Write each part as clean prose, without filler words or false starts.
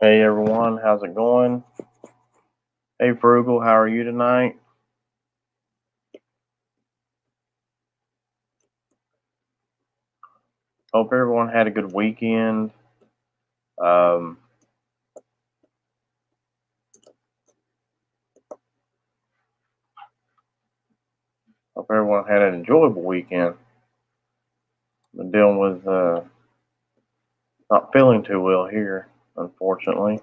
Hey everyone, how's it going? Hey Frugal, how are you tonight? Hope everyone had a good weekend. Um, Hope everyone had an enjoyable weekend. Been dealing with not feeling too well here, unfortunately.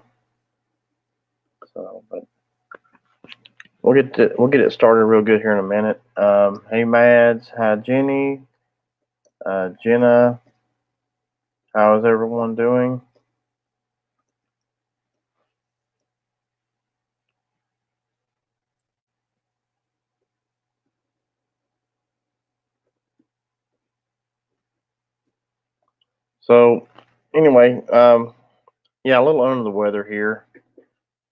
But we'll get it started real good here in a minute. Hey Mads, hi Jenny, Jenna, how is everyone doing? So anyway, yeah, a little under the weather here.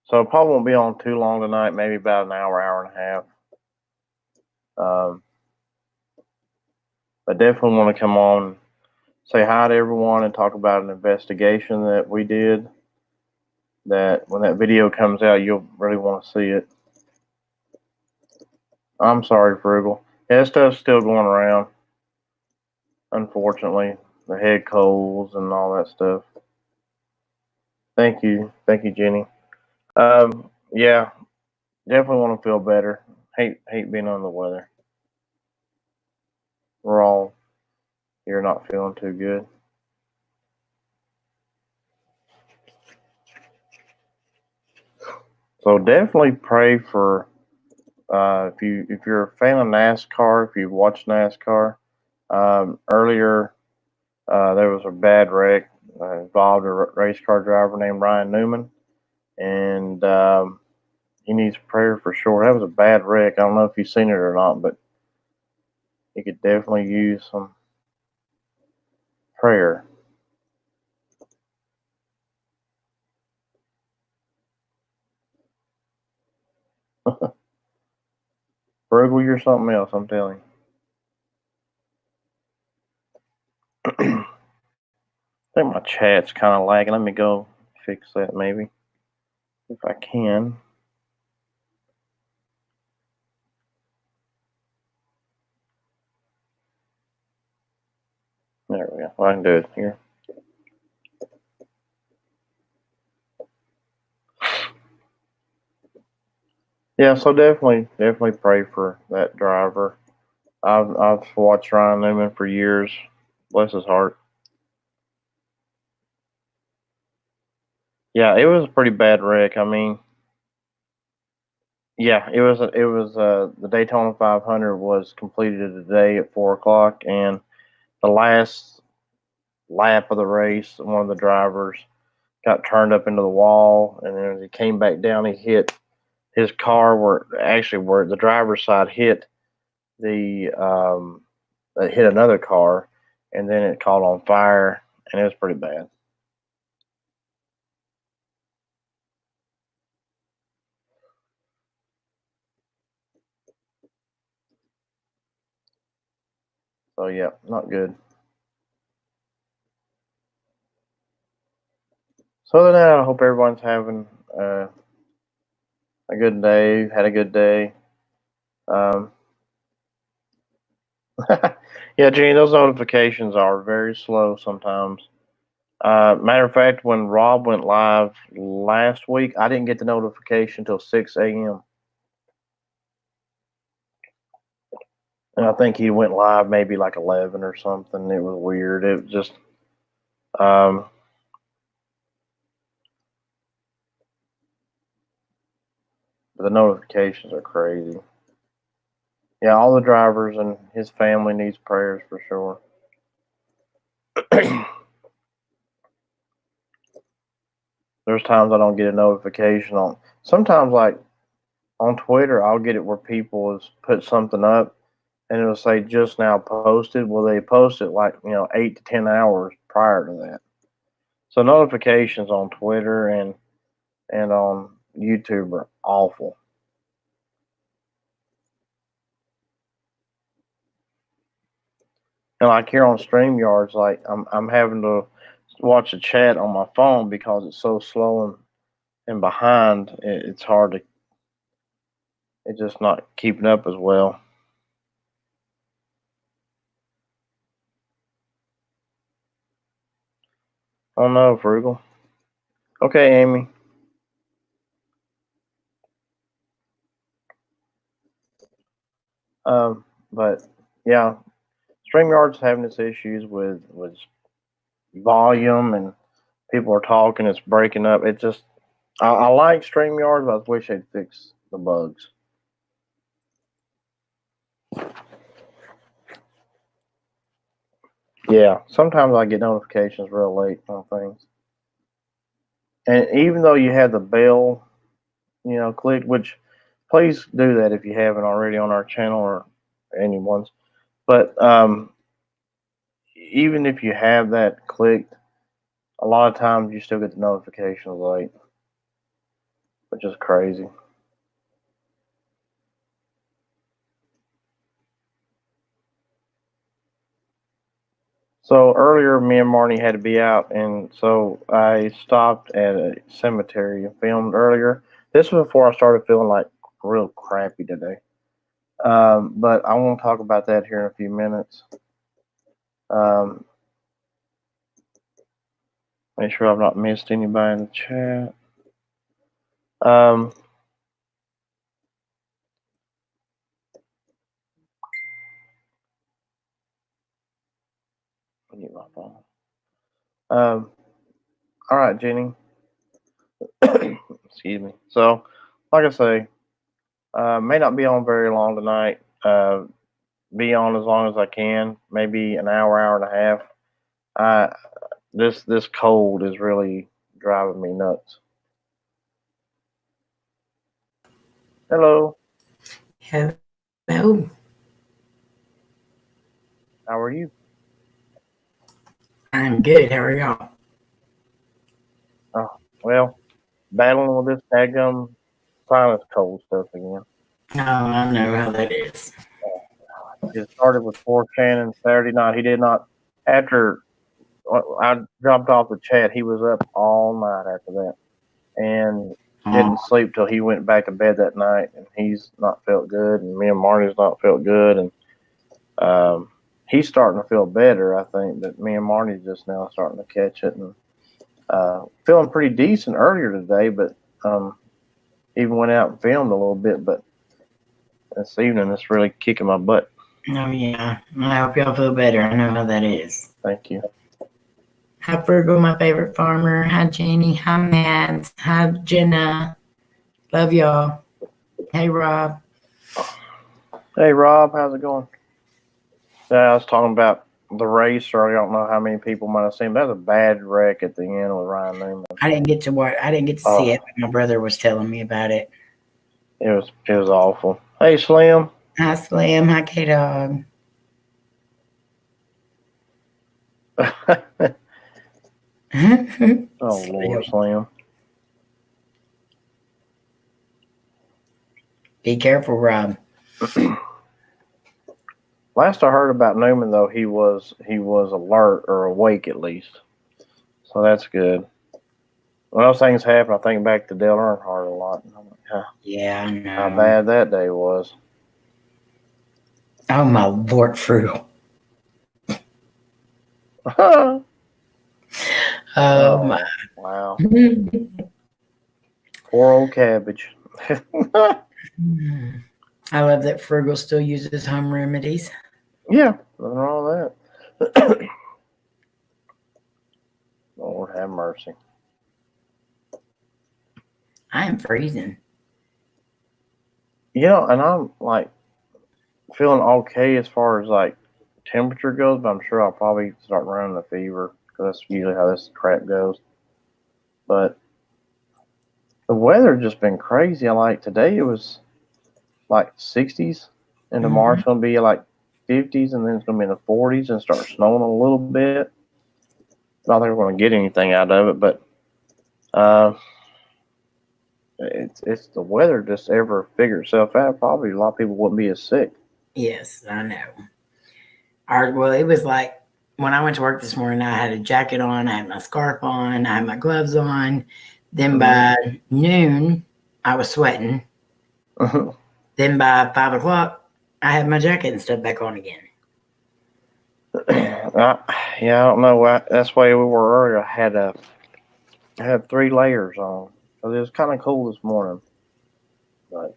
So probably won't be on too long tonight, maybe about an hour, hour and a half. Um, I definitely want to come on, say hi to everyone, and talk about an investigation that we did. That when that video comes out, you'll really want to see it. I'm sorry, Frugal. Yeah, that stuff's still going around. Unfortunately, the head colds and all that stuff. Thank you, Jenny. Yeah, definitely want to feel better. Hate being under the weather. We're all here not feeling too good. So definitely pray for if you're a fan of NASCAR, if you've watched NASCAR. Earlier there was a bad wreck involved a race car driver named Ryan Newman, and he needs prayer for sure. That was a bad wreck. I don't know if you've seen it or not, but he could definitely use some prayer. Frugal, you're something else, I'm telling you. I think my chat's kind of lagging. Let me go fix that maybe if I can. There we go. Well, I can do it here. Yeah, so definitely pray for that driver. I've watched Ryan Newman for years. Bless his heart. Yeah, it was a pretty bad wreck. I mean, yeah, it was the Daytona 500 was completed today at 4 o'clock, and the last lap of the race, one of the drivers got turned up into the wall, and then as he came back down, he hit his car where the driver's side hit the hit another car, and then it caught on fire, and it was pretty bad. So yeah, not good. So other than that, I hope everyone's having a good day, had a good day. Um, yeah, Gene, those notifications are very slow sometimes. Matter of fact, when Rob went live last week, I didn't get the notification till 6 a.m. And I think he went live maybe like 11 or something. It was weird. It was just, um, the notifications are crazy. Yeah, all the drivers and his family needs prayers for sure. There's times I don't get a notification on. Sometimes, like on Twitter, I'll get it where people has put something up, and it'll say just now posted. Well, they post it like 8 to 10 hours prior to that. So notifications on Twitter and on YouTube are awful. And like here on StreamYards, like I'm having to watch the chat on my phone because it's so slow and behind. It's hard to. It's just not keeping up as well. Oh no, Frugal. Okay, Amy. But yeah, StreamYard's having its issues with volume and people are talking. It's breaking up. It just I like StreamYard, but I wish they'd fix the bugs. Yeah, sometimes I get notifications real late on things, and even though you have the bell, clicked, which please do that if you haven't already on our channel or anyone's. But even if you have that clicked, a lot of times you still get the notifications late, which is crazy. So earlier, me and Marnie had to be out, and so I stopped at a cemetery and filmed earlier. This was before I started feeling like real crappy today. But I want to talk about that here in a few minutes. Um, make sure I've not missed anybody in the chat. Um, let me get my phone. All right, Jenny. Excuse me. So, like I say, may not be on very long tonight. Be on as long as I can, maybe an hour, hour and a half. I this cold is really driving me nuts. Hello. Hello. How are you? I'm good. How are y'all? Oh, well, battling with this daggum sinus cold stuff again. Oh, I know how that is. It started with poor Shannon Saturday night. He did not after I dropped off the chat. He was up all night after that, and didn't Oh, sleep till he went back to bed that night. And he's not felt good, and me and Marty's not felt good, and he's starting to feel better, I think. But me and Marty's just now starting to catch it, and feeling pretty decent earlier today. But even went out and filmed a little bit, but this evening it's really kicking my butt. oh yeah. I hope y'all feel better. I know how that is. Thank you. Hi, Virgo, my favorite farmer. Hi, Jenny. Hi, Matt. Hi, Jenna. Love y'all. Hey, Rob. Hey Rob, how's it going? Yeah, I was talking about the race earlier. I don't know how many people might have seen. That was a bad wreck at the end with Ryan Newman. I didn't get to watch. I didn't get to see Oh, it, but my brother was telling me about it. it was awful. Hey Slim. Hi, Slim. Hi, K Dog. Oh Lord, Slim. Be careful, Rob. Last I heard about Newman, though, he was alert or awake at least, so that's good. When those things happen, I think back to Dale Earnhardt a lot. And I'm like, Yeah, I how know. bad that day was. Oh, my Lord, Frugal. Oh, my. Oh wow, poor old cabbage. I love that Frugal still uses home remedies. Yeah, nothing wrong with that. Lord have mercy. I am freezing. And I'm like feeling okay as far as like temperature goes, but I'm sure I'll probably start running a fever because that's usually how this crap goes. But the weather just been crazy. I like today it was like 60s, and tomorrow Mm-hmm. it's gonna be like 50s, and then it's gonna be in the 40s and start snowing a little bit. Not think we're gonna get anything out of it, but uh, it's the weather just ever figure itself out. Probably a lot of people wouldn't be as sick. Yes, I know. Well, it was like when I went to work this morning, I had a jacket on, I had my scarf on, I had my gloves on. Then by noon, I was sweating. Then by 5 o'clock, I had my jacket and stuff back on again. Yeah, I don't know. That's the way we were earlier. I had 3 layers on. So it was kind of cool this morning. But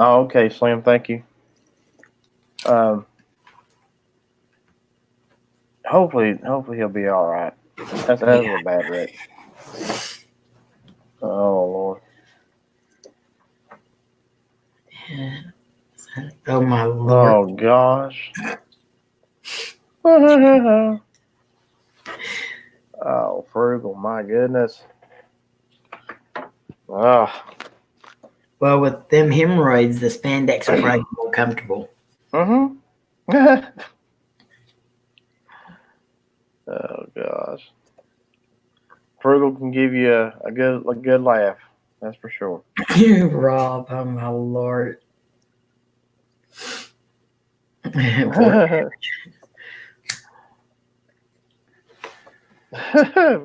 oh, okay, Slim. Thank you. Hopefully he'll be all right. That was a bad wreck. Oh Lord. Oh my Lord. Oh gosh. Oh, frugal. My goodness. Oh. Well, with them hemorrhoids, the spandex are probably more comfortable. Oh gosh. Frugal can give you a good laugh. That's for sure. Rob, oh my Lord.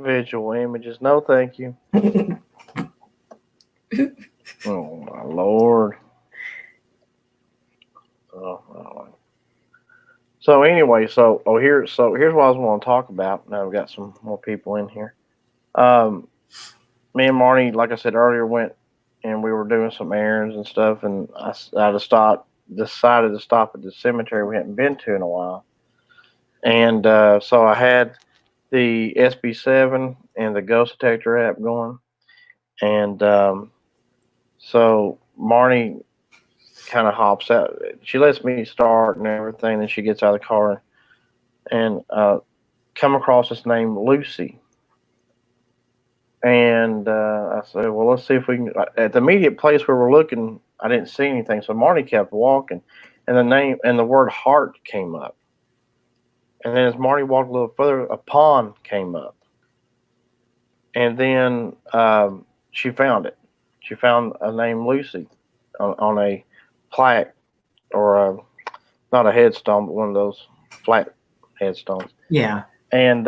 Visual images. No, thank you. Oh my Lord. Oh. So anyway, here's what I was want to talk about. Now we've got some more people in here. Me and Marnie, like I said earlier, went and we were doing some errands and stuff, and I decided to stop at the cemetery we hadn't been to in a while. And so I had the SB7 and the ghost detector app going, and so Marnie kind of hops out. She lets me start and everything, and she gets out of the car and come across this name Lucy. And I said, well, let's see if we can. At the immediate place where we're looking, I didn't see anything. So Marty kept walking, and the name and the word heart came up. And then as Marty walked a little further, a pond came up. And then she found it. She found a name Lucy on a plaque or not a headstone, but one of those flat headstones. Yeah. And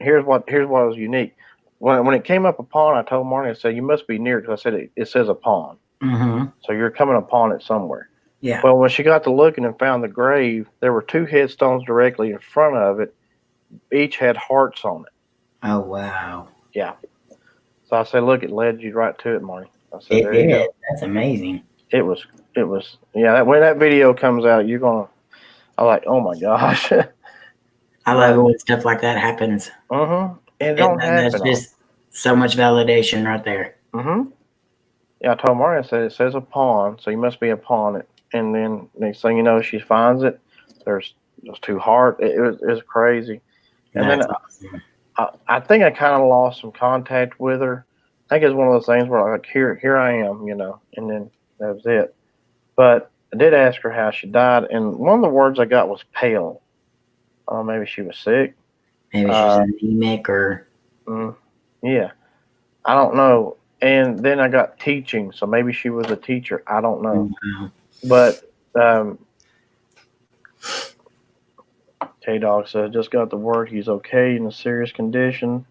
here's what was unique. When it came up upon, I told Marnie, I said, you must be near, because I said it says upon. Mm-hmm. So you're coming upon it somewhere. Yeah. Well, when she got to looking and found the grave, there were 2 headstones directly in front of it. Each had hearts on it. Oh, wow. Yeah. So I said, look, it led you right to it, Marnie. I said, there you go. That's amazing. It was, yeah, when that video comes out, you're going to, I'm like, oh my gosh. I love it when stuff like that happens. Mm-hmm. It don't happen. That's just so much validation right there. Mm-hmm. Yeah, I told Maria, I said, it says upon, so you must be upon it. And then next thing you know, she finds it. There's 2 hearts. It was crazy. And That's then awesome. I think I kind of lost some contact with her. I think it's one of those things where like, here I am, and then that was it. But I did ask her how she died, and one of the words I got was pale. Maybe she was sick. Maybe she was anemic or. Yeah, I don't know. And then I got teaching, so maybe she was a teacher. I don't know. Mm-hmm. But K-Dog says, just got the word he's okay in a serious condition,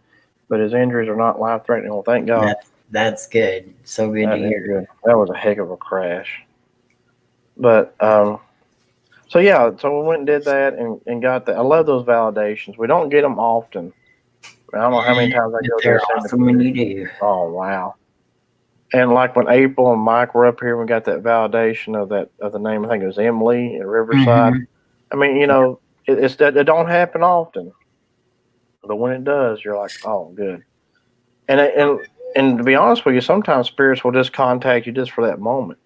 but his injuries are not life-threatening. Well, thank God. That's good. So good to hear. Good. That was a heck of a crash. But, so yeah, so we went and did that and got that. I love those validations. We don't get them often. I don't know how many times I go there. Awesome when you do. Oh, wow. And like when April and Mike were up here, we got that validation of the name. I think it was Emily at Riverside. Mm-hmm. I mean, it don't happen often, but when it does, you're like, oh, good. And to be honest with you, sometimes spirits will just contact you just for that moment.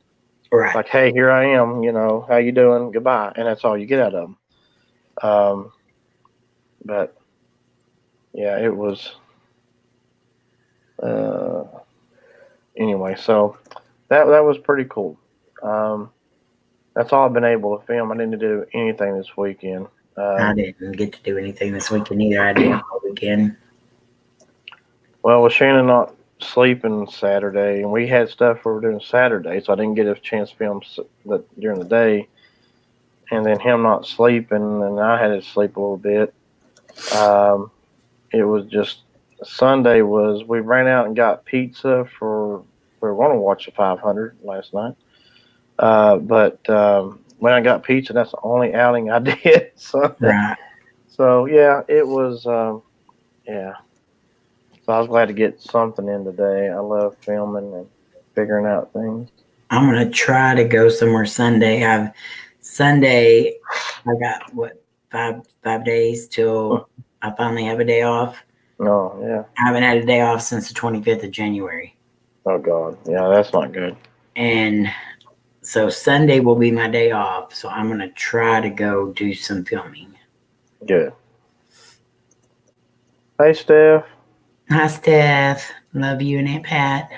Right. Like, hey, here I am. How you doing? Goodbye, and that's all you get out of them. But yeah, it was. Anyway, so that was pretty cool. That's all I've been able to film. I didn't do anything this weekend. I didn't get to do anything this weekend either. I did all weekend. Well, with Shannon not sleeping Saturday, and we had stuff we were doing Saturday, so I didn't get a chance to film during the day. and then him not sleeping, and I had to sleep a little bit. It was just Sunday was we ran out and got pizza for we were going to watch the 500 last night, but when I got pizza, that's the only outing I did Sunday. Right. So yeah, it was yeah. So I was glad to get something in today. I love filming and figuring out things. I'm gonna try to go somewhere Sunday. I got what 5 days till I finally have a day off. Oh yeah. I haven't had a day off since the 25th of January. Oh God. Yeah, that's not good. And so Sunday will be my day off. So I'm gonna try to go do some filming. Good. Hey Steph. Hi Steph. Love you and Aunt Pat.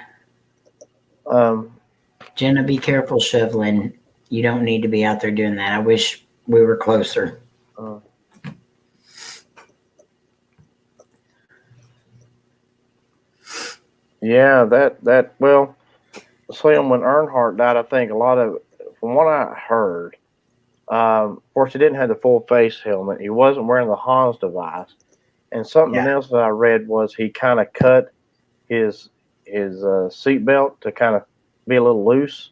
Jenna, be careful shoveling. You don't need to be out there doing that. I wish we were closer. Yeah, that well, Slim, when Earnhardt died, I think a lot of, from what I heard, of course, he didn't have the full face helmet. He wasn't wearing the Hans device, and something else that I read was he kind of cut his seatbelt to kind of be a little loose.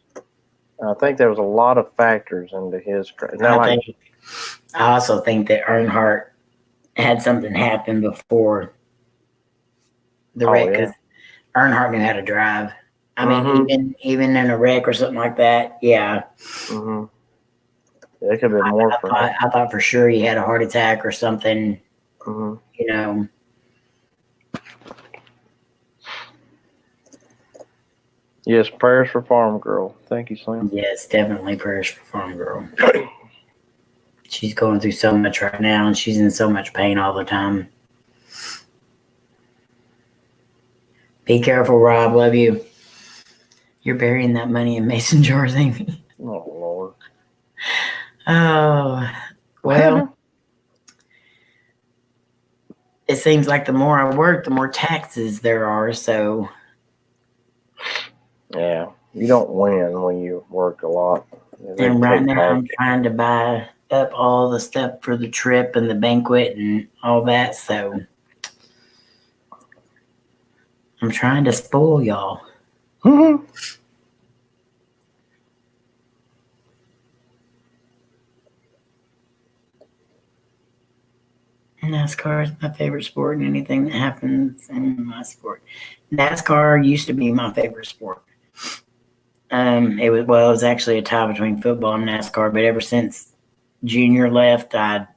I think there was a lot of factors into his. I also think that Earnhardt had something happen before the wreck because Earnhardt knew how to drive. I mean, even in a wreck or something like that, yeah. Mm-hmm. It could have been more for him. I thought for sure he had a heart attack or something. Mm-hmm. You know. Yes, prayers for Farm Girl. Thank you, Slim. Yes, definitely prayers for Farm Girl. She's going through so much right now, and she's in so much pain all the time. Be careful, Rob. Love you. You're burying that money in mason jars, ain't you? Oh, Lord. Oh, well, it seems like the more I work, the more taxes there are, so. Yeah, you don't win when you work a lot. And right now I'm trying to buy up all the stuff for the trip and the banquet and all that, so I'm trying to spoil y'all. NASCAR is my favorite sport, and anything that happens in my sport. NASCAR used to be my favorite sport. It was actually a tie between football and NASCAR, but ever since Junior left, I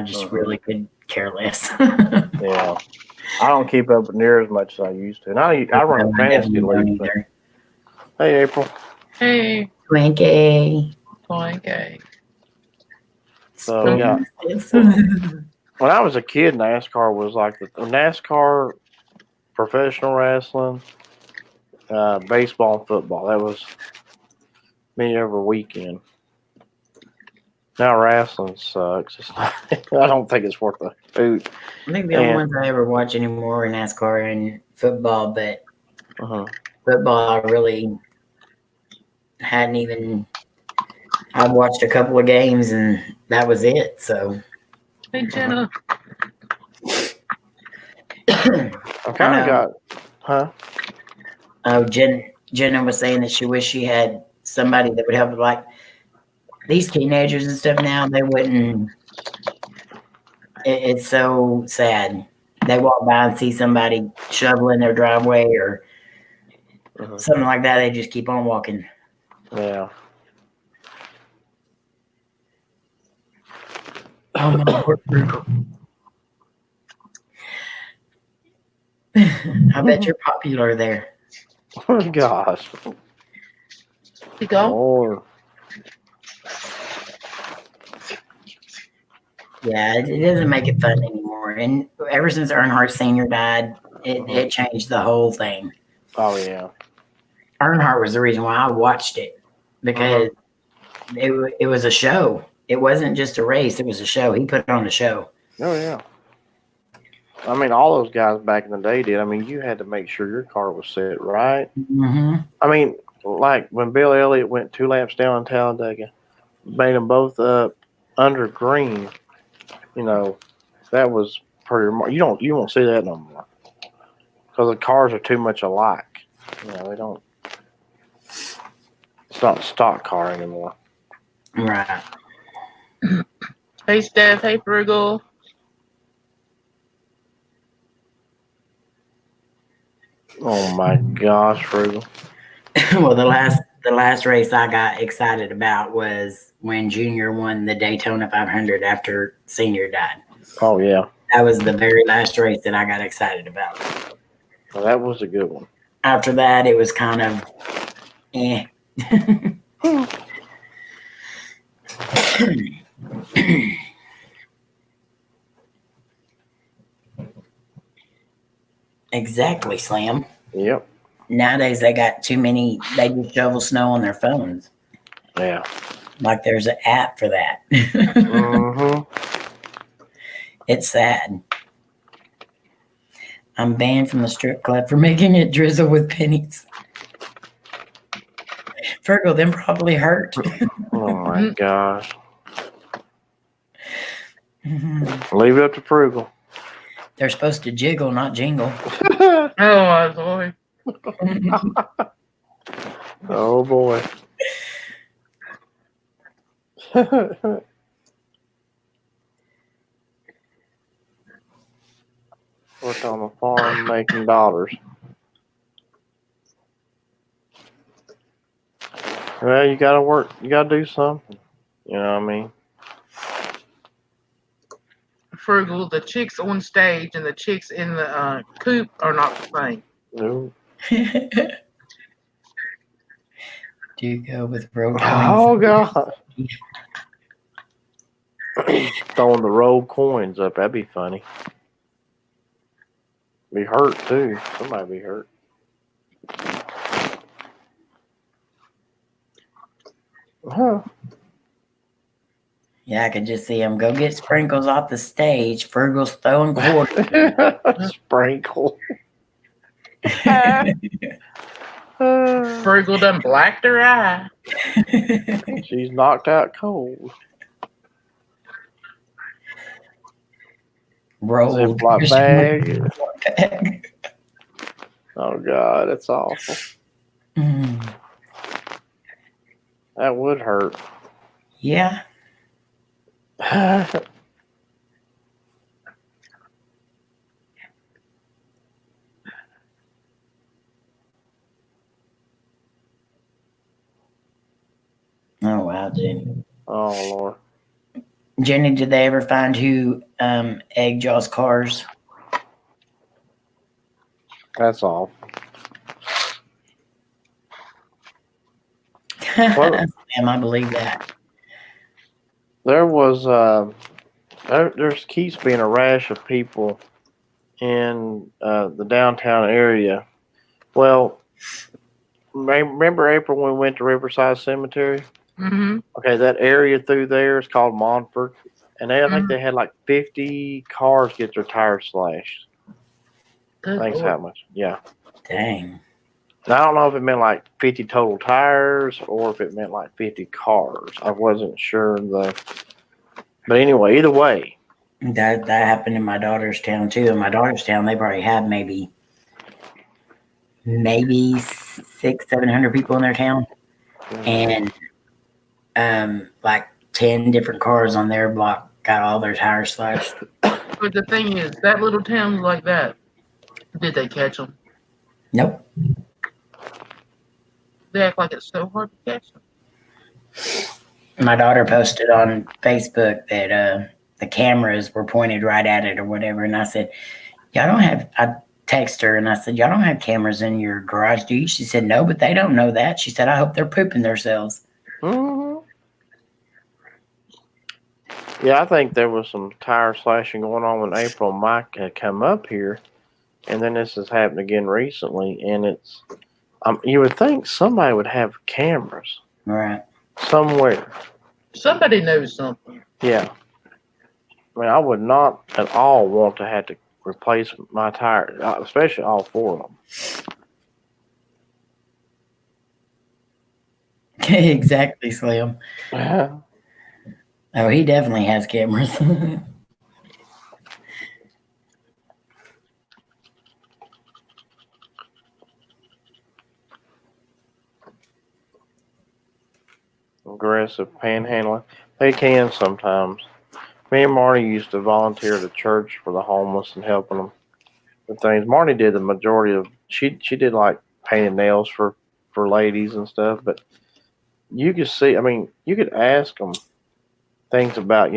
just really could care less. Yeah, I don't keep up near as much as I used to. And I run fantasy league. Hey, April. Hey. Twinkie. So yeah, when I was a kid, NASCAR was like the NASCAR, professional wrestling, baseball, and football. That was me every weekend. Now wrestling sucks. It's not, I don't think it's worth the food. I think the only ones I ever watch anymore are NASCAR and football, but football I really hadn't even. I watched a couple of games and that was it. So. Hey Jenna. I kind of got, huh? Oh, Jenna was saying that she wished she had somebody that would help. Like these teenagers and stuff now, they wouldn't. It's so sad. They walk by and see somebody shoveling their driveway or something like that. They just keep on walking. Yeah. Oh my Lord. I bet you're popular there. Oh gosh. You go. Lord. Yeah, it doesn't make it fun anymore. And ever since Earnhardt Sr. died, it changed the whole thing. Oh yeah. Earnhardt was the reason why I watched it because it was a show. It wasn't just a race; it was a show. He put on a show. Oh yeah. I mean, all those guys back in the day did. I mean, you had to make sure your car was set right. Mm-hmm. I mean, like when Bill Elliott went 2 laps down in Talladega, made them both up, under green, that was pretty. You won't see that no more because the cars are too much alike. They don't. It's not a stock car anymore. Right. Hey, Steph. Hey, Frugal. Oh my gosh, Frugal. Well, the last race I got excited about was when Junior won the Daytona 500 after Senior died. Oh yeah, That was the very last race that I got excited about. well, that was a good one. After that, it was kind of, eh. Exactly, Slam. Yep. Nowadays, they got too many. They just shovel snow on their phones. Yeah. Like there's an app for that. Mm-hmm. It's sad. I'm banned from the strip club for making it drizzle with pennies. Virgo, them probably hurt. Oh my gosh. Mhm. Leave it up to Frugal. They're supposed to jiggle, not jingle. Oh, boy. Oh boy. Worked on the farm making dollars. Well, you gotta work. You gotta do something. You know what I mean? Frugal, the chicks on stage and the chicks in the coop are not the same. No. Do you go with road coins? Oh god. Throwing the roll coins up. That'd be funny. Be hurt too. Somebody be hurt. Huh. Yeah, I could just see him go get sprinkles off the stage. Fergal's throwing quarters. Sprinkle. Frugal done blacked her eye. She's knocked out cold. Roll. Ziploc bag. Oh god, that's awful. Mm. That would hurt. Yeah. Oh wow, Jenny. Oh Lord. Jenny, did they ever find who egged y'all's cars? That's all. Well, Damn, I believe that. there was there's keeps being a rash of people in the downtown area. Well, remember April when we went to Riverside Cemetery? Mm-hmm. Okay, that area through there is called Montford, and I think they had like 50 cars get their tires slashed. Thanks, how much? Yeah. Dang. Now, I don't know if it meant like 50 total tires or if it meant like 50 cars. I wasn't sure but anyway, either way. That happened in my daughter's town too. In my daughter's town, they probably have maybe 600-700 people in their town, and like 10 different cars on their block got all their tires slashed. But the thing is, that little town like that, did they catch them? Nope. They act like it's so hard to catch them. My daughter posted on Facebook that the cameras were pointed right at it or whatever, and I said, y'all don't have, I texted her and I said, y'all don't have cameras in your garage, do you? She said, no, but they don't know that. She said, I hope they're pooping themselves. Mm-hmm. Yeah, I think there was some tire slashing going on when April and Mike had come up here, and then this has happened again recently, and it's, you would think somebody would have cameras. Right. Somewhere. Somebody knows something. Yeah. I mean, I would not at all want to have to replace my tires, especially all four of them. Exactly, Slim. Oh, he definitely has cameras. Aggressive panhandling. They can sometimes. Me and Marty used to volunteer at a church for the homeless and helping them with things. Marty did the majority of. She did like painted nails for ladies and stuff. But you could see. I mean, you could ask them things about,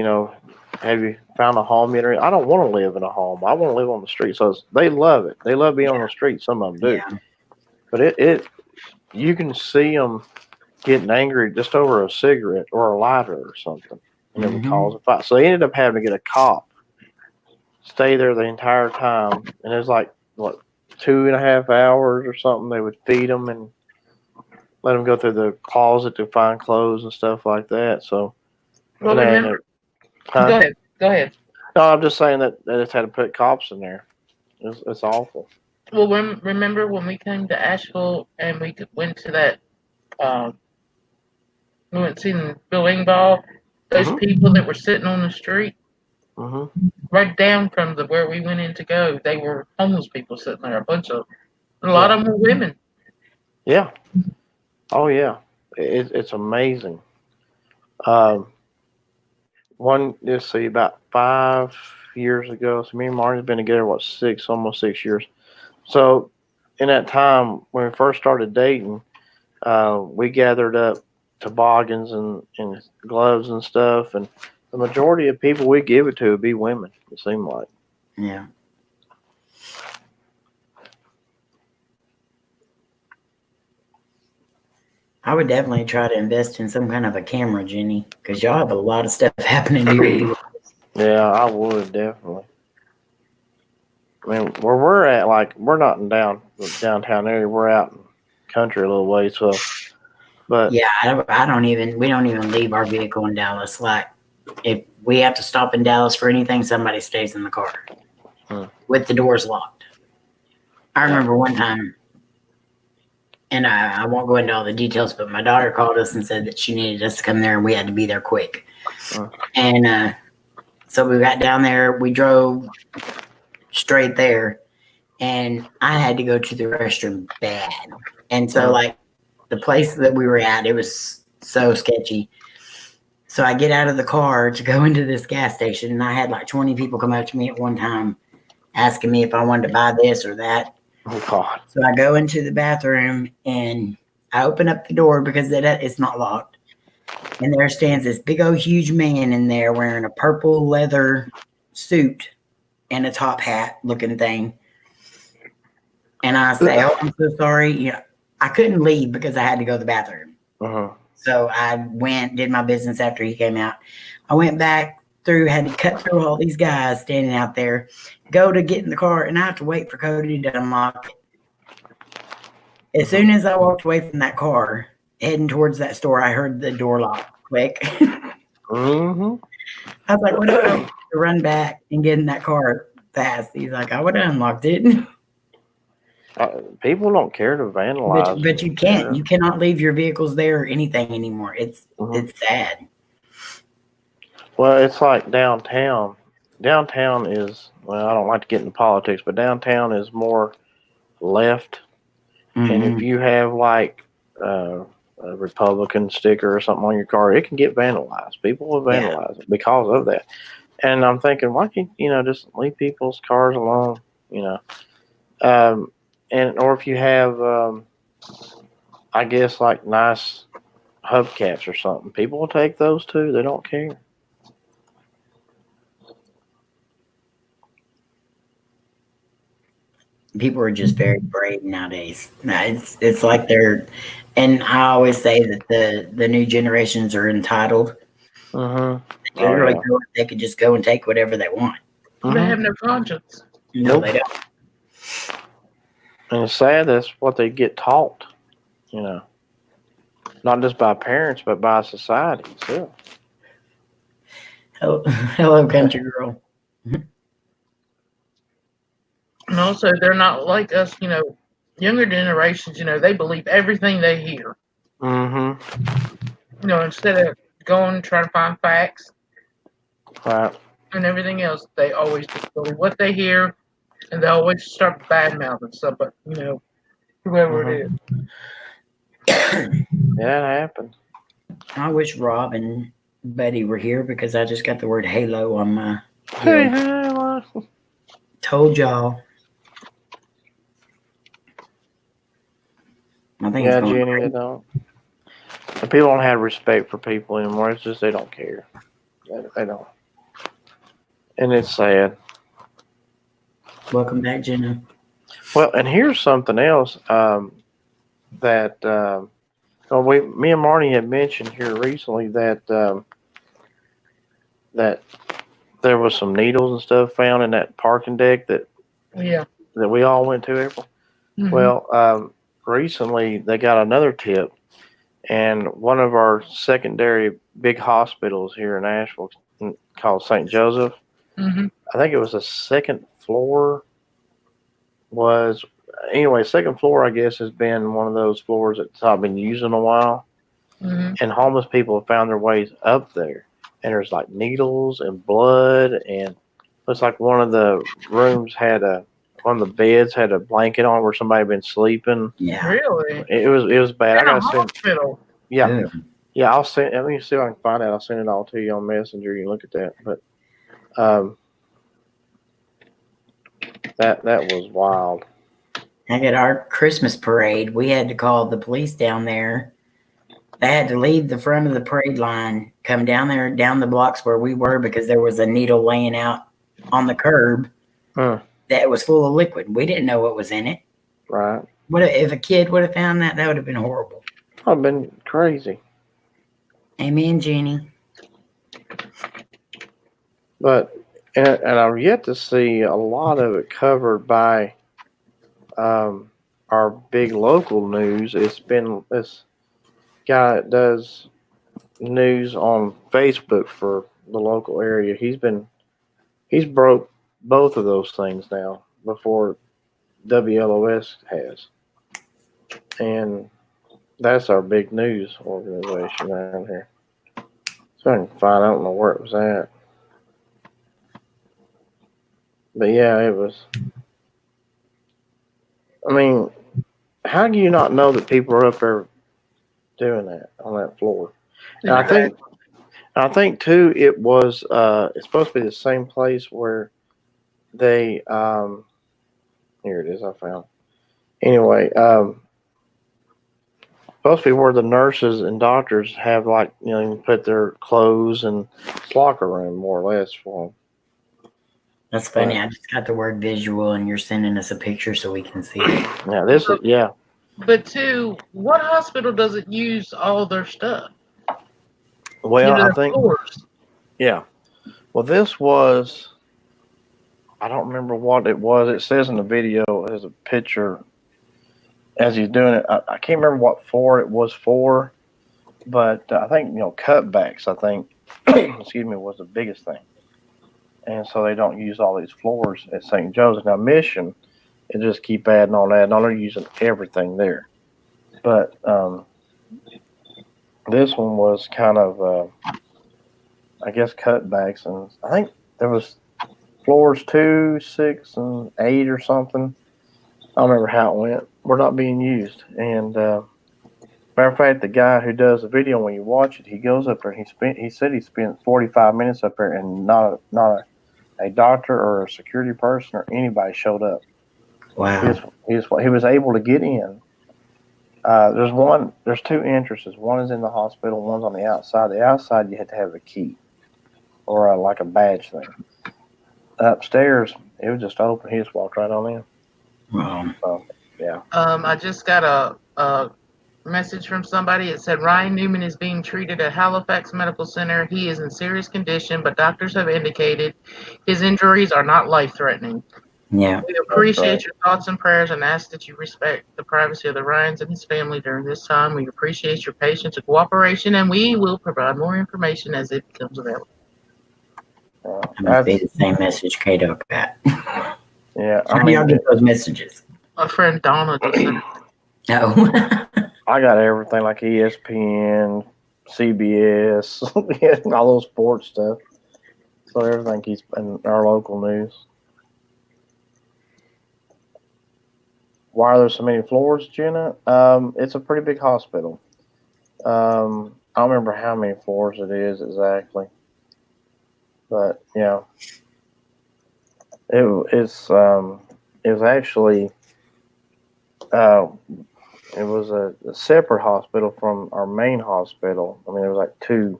have you found a home yet? I don't want to live in a home. I want to live on the street. So they love it. They love being on the street. Some of them do. Yeah. But you can see them getting angry just over a cigarette or a lighter or something, and it would cause a fight. So they ended up having to get a cop, stay there the entire time, and it was like what 2.5 hours or something. They would feed them and let them go through the closet to find clothes and stuff like that. So, Well, and remember, huh? Go ahead. No, I'm just saying that they just had to put cops in there. It's awful. Well, remember when we came to Asheville and we went to that, we went to see Bill Engvall, those people that were sitting on the street, right down from where we went in to go, they were homeless people sitting there, a lot of them were women. Yeah. Oh yeah. It's amazing. Let's see, about 5 years ago. So me and Martin's been together, almost 6 years. So in that time, when we first started dating, we gathered up toboggans and gloves and stuff, and the majority of people we give it to would be women. It seemed like. Yeah. I would definitely try to invest in some kind of a camera, Jenny, because y'all have a lot of stuff happening to you. Yeah, I would definitely. I mean, where we're at, like, we're not in downtown area. We're out in country a little way, so. But yeah, we don't even leave our vehicle in Dallas. Like, if we have to stop in Dallas for anything, somebody stays in the car with the doors locked. I remember one time, and I won't go into all the details, but my daughter called us and said that she needed us to come there and we had to be there quick. And so we got down there, we drove straight there, and I had to go to the restroom bad. And so, like, the place that we were at, it was so sketchy. So I get out of the car to go into this gas station, and I had like 20 people come up to me at one time asking me if I wanted to buy this or that. Oh, God. So I go into the bathroom, and I open up the door because it's not locked. And there stands this big old huge man in there wearing a purple leather suit and a top hat looking thing. And I say, "Oh, I'm so sorry." I couldn't leave because I had to go to the bathroom. So I did my business after he came out. I went back through, had to cut through all these guys standing out there, go to get in the car, and I have to wait for Cody to unlock it. As soon as I walked away from that car, heading towards that store, I heard the door lock click. I was like, what do I do to run back and get in that car fast? He's like, I would have unlocked it. People don't care to vandalize. But you can't. Yeah. You cannot leave your vehicles there or anything anymore. It's sad. Well, it's like downtown. Downtown is, well, I don't like to get into politics, but downtown is more left. And if you have like a Republican sticker or something on your car, it can get vandalized. People will vandalize it because of that. And I'm thinking, why can't just leave people's cars alone? Or if you have, I guess, like nice hubcaps or something, people will take those too. They don't care. People are just very brave nowadays. It's like and I always say that the new generations are entitled. They could just go and take whatever they want. They have no conscience. No, they don't. And it's sad that's what they get taught, not just by parents, but by society itself. Hello, country girl. And also, they're not like us, younger generations, they believe everything they hear. Instead of going and trying to find facts, Right. and everything else. They always just believe what they hear, and they always start bad mouthing stuff. But whoever it is. Yeah, it happened. I wish Rob and Betty were here because I just got the word halo on my Hey, deal. Told y'all. I think it's going Jenny, crazy. they don't. And people don't have respect for people anymore. It's just they don't care. They don't. And it's sad. Welcome back, Jenna. Well, and here's something else that me and Marty had mentioned here recently that that there was some needles and stuff found in that parking deck that we all went to, April. Mhm. Well, recently they got another tip, and one of our secondary big hospitals here in Asheville called St. Joseph. Mhm. I think it was the second floor. Second floor, I guess, has been one of those floors that's not been used in a while. Mhm. And homeless people have found their ways up there. And there's like needles and blood, and looks like one of the rooms one of the beds had a blanket on where somebody had been sleeping. Yeah. Really? It was bad. In a hospital. Yeah. Good. Yeah, I'll send. Let me see if I can find it. I'll send it all to you on Messenger. You can look at that. But that was wild. I got our Christmas parade. We had to call the police down there. They had to leave the front of the parade line, come down there, down the blocks where we were, because there was a needle laying out on the curb that was full of liquid. We didn't know what was in it. Right. What if a kid would have found that? That would have been horrible. I've been crazy. Amen, Jenny. But and I've yet to see a lot of it covered by our big local news. It's been this guy that does news on Facebook for the local area. He's broke both of those things now before WLOS has, and that's our big news organization around here. So I can find. I don't know where it was at, but yeah, it was. I mean, how do you not know that people are up there doing that on that floor? And I think too, it's supposed to be the same place where they here it is. I found anyway. Supposed to be where the nurses and doctors have put their clothes and locker room more or less for them. That's funny. I just got the word visual, and you're sending us a picture so we can see it. Yeah, But two, what hospital doesn't use all their stuff? Well, I think. Floors. Yeah. Well, this was. I don't remember what it was. It says in the video as a picture as he's doing it. I can't remember what floor it was for, but I think cutbacks. I think, excuse me, was the biggest thing. And so they don't use all these floors at St. Joseph. Now, Mission, it just keep adding on that. Now they're using everything there. But this one was kind of, I guess, cutbacks. And I think there was floors 2, 6, and 8 or something. I don't remember how it went. We're not being used. And matter of fact, the guy who does the video, when you watch it, he goes up there and he said he spent 45 minutes up there and not a doctor or a security person or anybody showed up. Wow. He was able to get in. There's 2 entrances. One is in the hospital, one's on the outside. The outside, you had to have a key or like a badge thing. Upstairs, it was just open. He just walked right on in. Wow. So, yeah. I just got a message from somebody. It said Ryan Newman is being treated at Halifax Medical Center. He is in serious condition, but doctors have indicated his injuries are not life-threatening. Yeah. We appreciate your thoughts and prayers and ask that you respect the privacy of the Ryans and his family during this time. We appreciate your patience and cooperation, and we will provide more information as it becomes available. Must be the same message Kato got. Yeah. How do y'all get those messages? My friend Donna just sent it. Oh. I got everything like ESPN, CBS, all those sports stuff. So everything keeps in our local news. Why are there so many floors, Jenna? It's a pretty big hospital. I don't remember how many floors it is exactly, but yeah, it was actually uh, it was a separate hospital from our main hospital. I mean, there was like two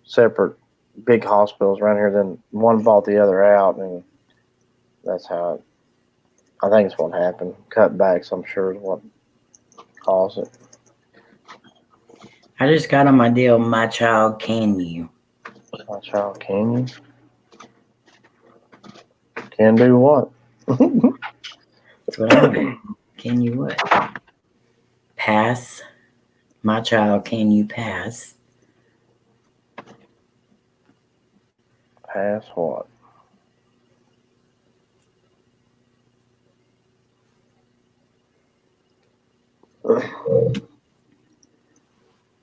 separate big hospitals around here. Then one bought the other out, and that's how I think it's what happened. Cutbacks, I'm sure, is what caused it. I just got on my deal. My child, can you? My child, can you? Can do what? That's what I'm doing. Can you what? Pass. My child, can you pass? Pass what?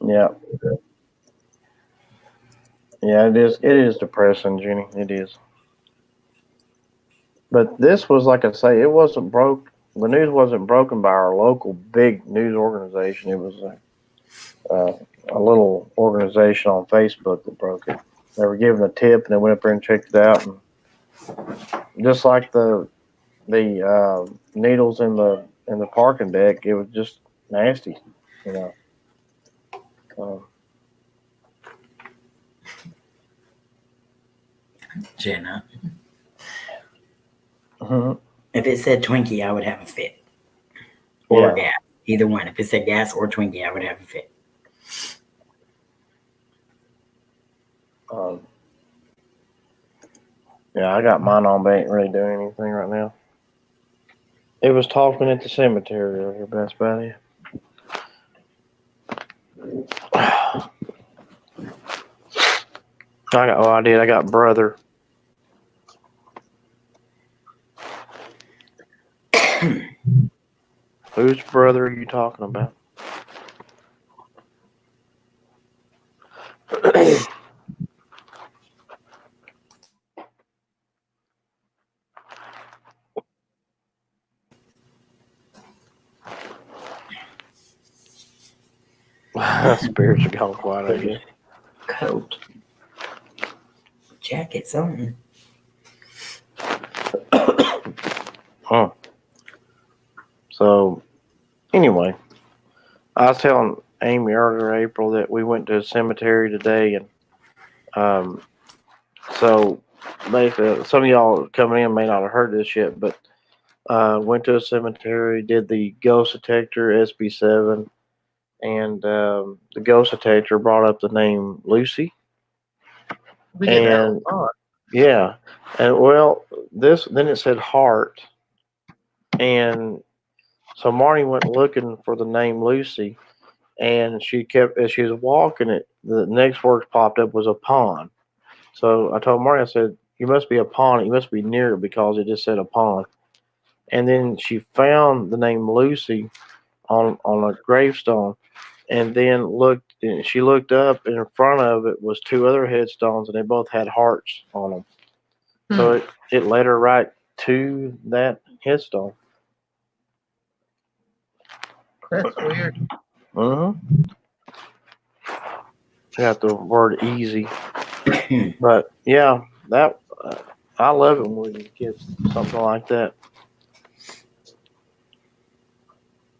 Yeah. Yeah, it is. It is depressing, Jenny. It is. But this was, like I say, it wasn't broke. The news wasn't broken by our local big news organization. It was a little organization on Facebook that broke it. They were given a tip, and they went up there and checked it out. And just like the needles in the parking deck, it was just nasty, you know. Um, Jenna. mhm. If it said Twinkie, I would have a fit. Or Yeah. gas. Either one. If it said gas or Twinkie, I would have a fit. Yeah, I got mine on, but ain't really doing anything right now. It was talking at the cemetery earlier, but that's about it. I did. I got brother. Whose brother are you talking about? Spirits are gone quiet, I guess. Coat. Jacket, something. Huh. So, anyway, I was telling Amy earlier, April, that we went to a cemetery today, and so basically, some of y'all coming in may not have heard this yet, but went to a cemetery, did the ghost detector SB7, and the ghost detector brought up the name Lucy. We get that a lot. Yeah, and well, then it said heart, and so Marty went looking for the name Lucy, and she kept as she was walking it. The next words popped up was a pond. So I told Marty, I said, "You must be a pond. You must be near it because it just said a pond." And then she found the name Lucy on a gravestone, and then looked. And she looked up, and in front of it was two other headstones, and they both had hearts on them. So it led her right to that headstone. That's weird. Mm-hmm. Got the word easy, but yeah, that I love it when you get something like that.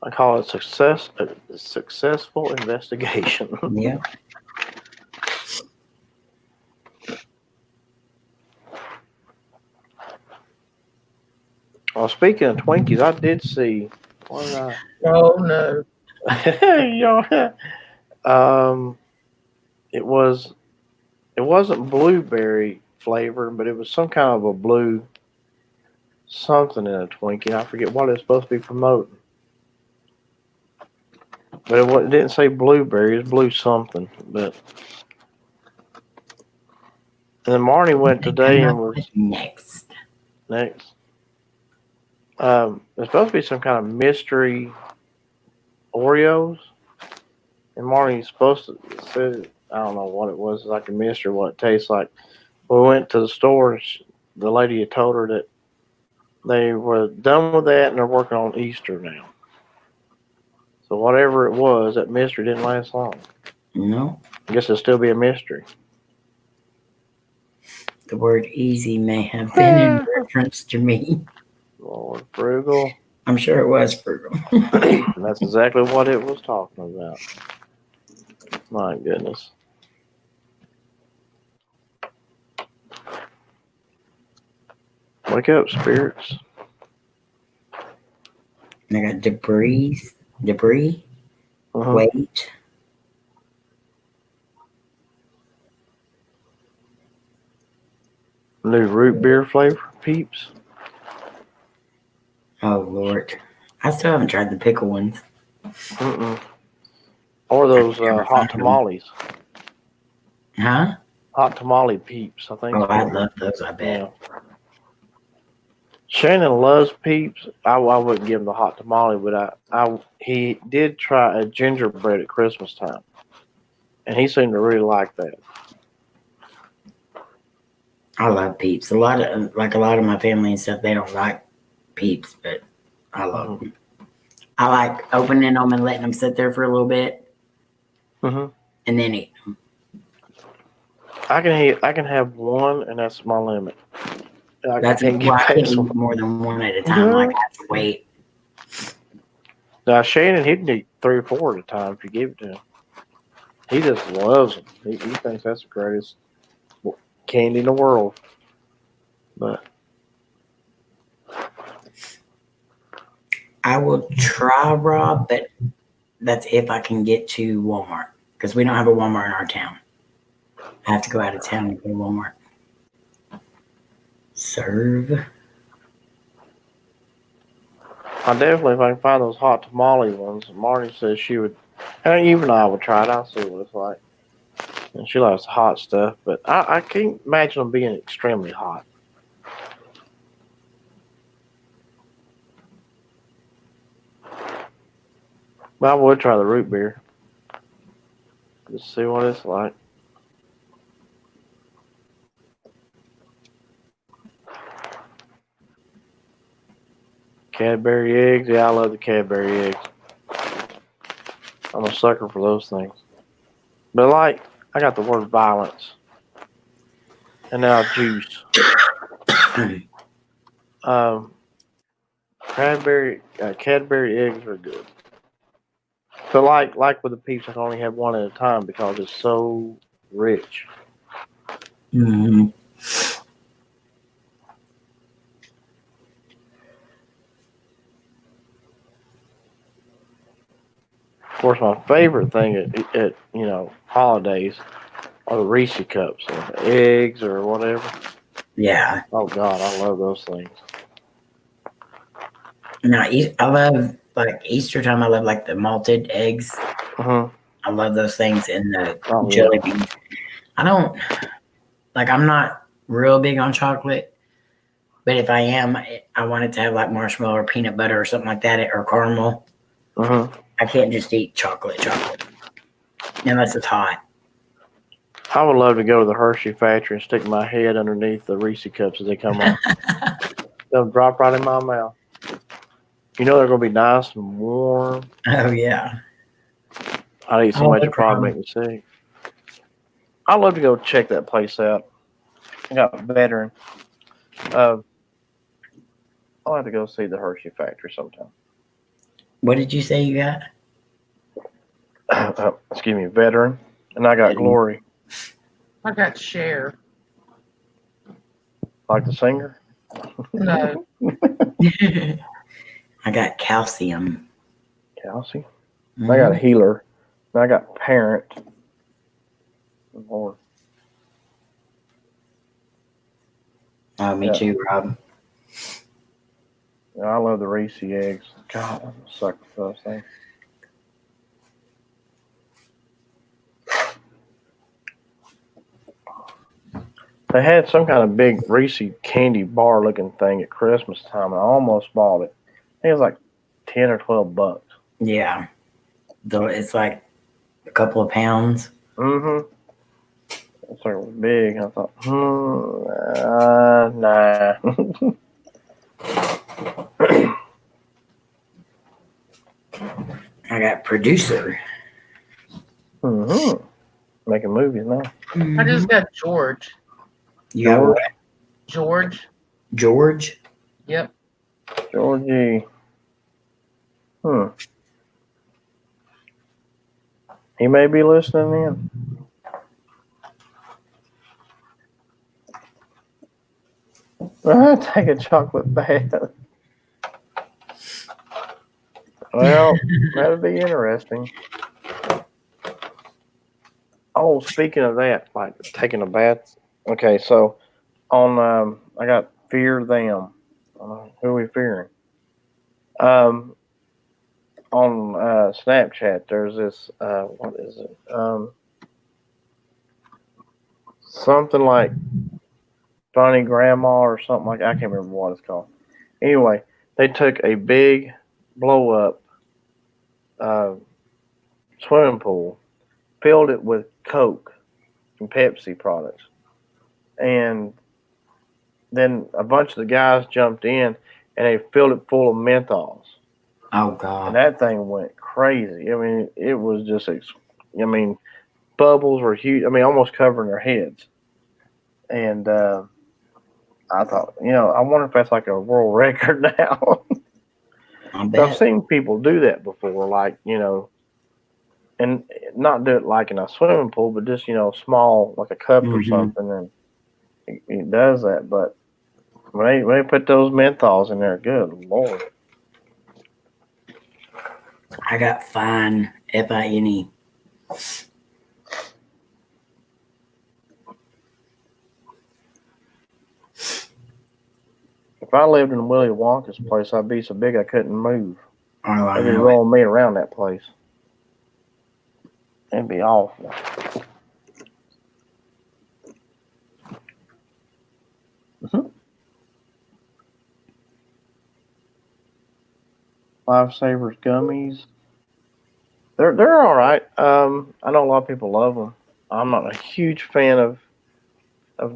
I call it a successful investigation. Yeah. Well, speaking of Twinkies, I did see. What did I? Oh no. It wasn't blueberry flavored, but it was some kind of a blue something in a Twinkie. I forget what it's supposed to be promoting, but it didn't say blueberry. It's blue something. But and then Marnie went today and was next. It's supposed to be some kind of mystery Oreos, and Marnie's supposed to say I don't know what it was, like a mystery, what it tastes like. We went to the store. And the lady had told her that they were done with that and they're working on Easter now. So whatever it was, that mystery didn't last long. No. I guess it'll still be a mystery. The word easy may have been in reference to me. Lord, frugal. I'm sure it was frugal. That's exactly what it was talking about. My goodness. Wake up, spirits. I got debris, weight. New root beer flavor, Peeps. Oh, Lord. I still haven't tried the pickle ones. Mm-mm. Or those hot tamales. Huh? Hot tamale Peeps, I think. Oh, I love those, I bet. Yeah. Shannon loves Peeps. I wouldn't give him the hot tamale, but he did try a gingerbread at Christmas time, and he seemed to really like that. I love Peeps. A lot of my family and stuff, they don't like Peeps, but I love them. I like opening them and letting them sit there for a little bit, and then eat them. I can have one, and that's my limit. I can't eat more than one at a time. Like I have to wait. Now Shannon, he'd eat 3 or 4 at a time if you give it to him. He just loves them. He thinks that's the greatest candy in the world. But I will try, Rob, but that's if I can get to Walmart, because we don't have a Walmart in our town. I have to go out of town to go to Walmart. Serve. I definitely, if I can find those hot tamale ones, Marty says she would, and even I would try it. I'll see what it's like. And she likes the hot stuff, but I can't imagine them being extremely hot. But I would try the root beer. Just see what it's like. Cadbury eggs. Yeah, I love the Cadbury eggs. I'm a sucker for those things. But I got the word violence. And now juice. Cadbury eggs are good. But like with the Peeps, I can only have one at a time because it's so rich. Mm-hmm. Of course, my favorite thing at holidays are the Reese cups, or the eggs or whatever. Yeah. Oh God, I love those things. No, I love Easter time. I love the malted eggs. I love those things and the jelly beans. I don't I'm not real big on chocolate, but if I am, I want it to have marshmallow or peanut butter or something like that, or caramel. I can't just eat chocolate unless it's hot. I would love to go to the Hershey factory and stick my head underneath the Reese cups as they come off. They'll drop right in my mouth. You know they're going to be nice and warm. Oh, yeah. I'd eat so much it'd probably make me sick. I'd love to go check that place out. I got veteran. I'll have to go see the Hershey factory sometime. What did you say you got? Excuse me, veteran. And I got Glory. I got Cher. Like the singer? No. I got Calcium. Calcium? I got Healer. And I got Parent. Lord. Oh, me too, Rob. Yeah, I love the Reese eggs. God, I'm a sucker for those things. They had some kind of big Reese candy bar looking thing at Christmas time, and I almost bought it. I think it was like $10 or $12. Yeah. Though it's a couple of pounds. Mm-hmm. It's like it was big. I thought, nah. I got producer. Making movies now. I just got George. You got what? George. George? Yep. Georgie. He may be listening in. Take a chocolate bath. Well, that'd be interesting. Oh, speaking of that, like taking a bath. Okay, so on I got fear them. Who are we fearing? On Snapchat, there's this what is it? Something like Funny Grandma or something like I can't remember what it's called. Anyway, they took a big blow up swimming pool, filled it with Coke and Pepsi products, and then a bunch of the guys jumped in and they filled it full of menthols. Oh God! And that thing went crazy. I mean, it was just, bubbles were huge. I mean, almost covering their heads. And I thought, I wonder if that's like a world record now. I've seen people do that before, like, and not do it like in a swimming pool, but just, small, like a cup or something, and it does that. But when they put those menthols in there, good Lord. I got Fine, Fine. If I lived in Willy Wonka's place, I'd be so big I couldn't move. Oh, They'd be rolling me around that place. It'd be awful. Lifesavers gummies. They're all right. I know a lot of people love them. I'm not a huge fan of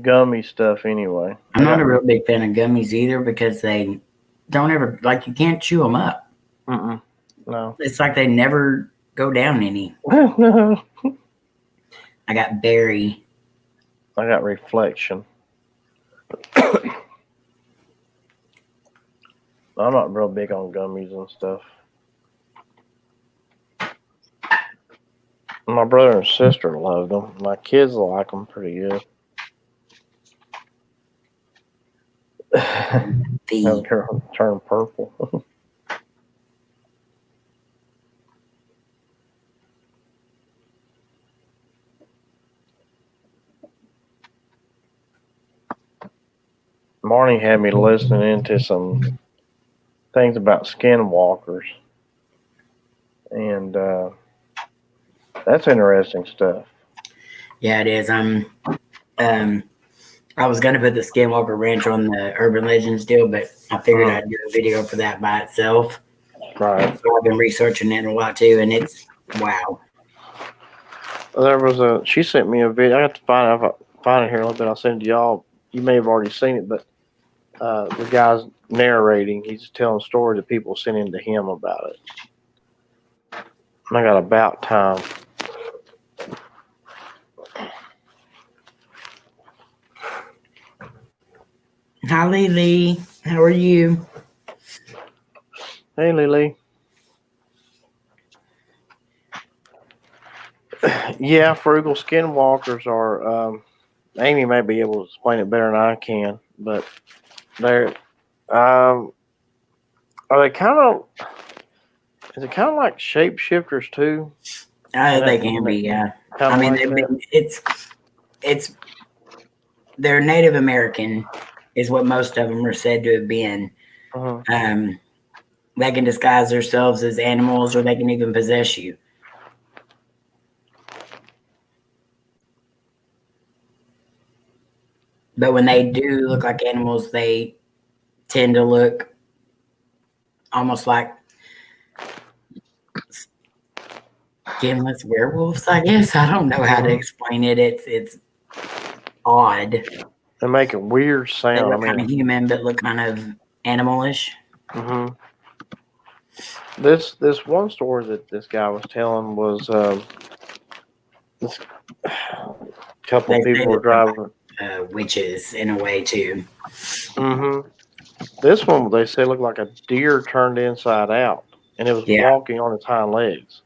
gummy stuff anyway. I'm not a real big fan of gummies either because they don't ever, like, you can't chew them up. No. It's like they never go down any. No. I got berry. I got reflection. I'm not real big on gummies and stuff. My brother and sister loved them. My kids like them pretty good. Have her turn purple. Marnie had me listening into some things about skinwalkers, and that's interesting stuff. Yeah, it is. I was gonna put the Skinwalker Ranch on the Urban Legends deal, but I figured I'd do a video for that by itself. Right. So I've been researching it a lot too, and it's wow. There was she sent me a video. I have to find it here a little bit. I'll send it to y'all. You may have already seen it, but the guy's narrating. He's telling stories that people sent in to him about it. And I got About Time. Hi, Lily. How are you? Hey, Lily. Yeah, frugal skinwalkers are. Amy may be able to explain it better than I can, but they're. Are they kind of? Is it kind of like shapeshifters too? They can be, yeah. I mean, it's they're Native American, is what most of them are said to have been. They can disguise themselves as animals, or they can even possess you. But when they do look like animals, they tend to look almost like skinless werewolves, I guess. I don't know how to explain it. It's odd. They make a weird They sound. look kind of human, but look kind of animalish. Mm-hmm. This one story that this guy was telling was this couple They say people were that they're driving. witches in a way too. Mm-hmm. This one they say looked like a deer turned inside out, and it was Yeah. walking on its hind legs.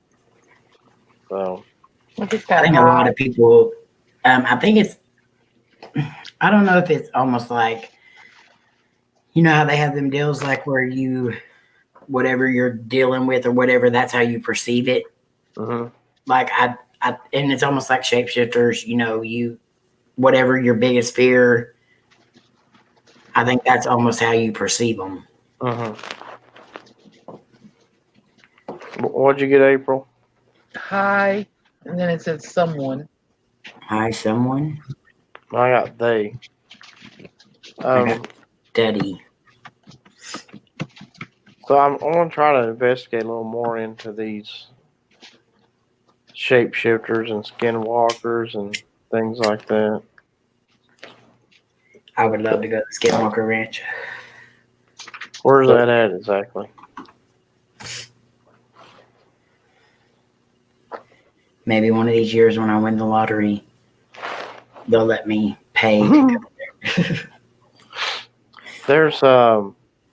So I just I got think a lot high. of people. I think it's. I don't know if it's almost like, you know how they have them deals like where you, whatever you're dealing with or whatever, that's how you perceive it. mm-hmm. Like and it's almost like shapeshifters. You know, whatever your biggest fear, I think that's almost how you perceive them. Mm-hmm. What'd you get, April? High, and then it said someone. Hi, someone. I got they. I got Daddy. So I'm going to try to investigate a little more into these shapeshifters and skinwalkers and things like that. I would love to go to Skinwalker Ranch. Where's that at exactly? Maybe one of these years when I win the lottery, they'll let me pay to go there. There's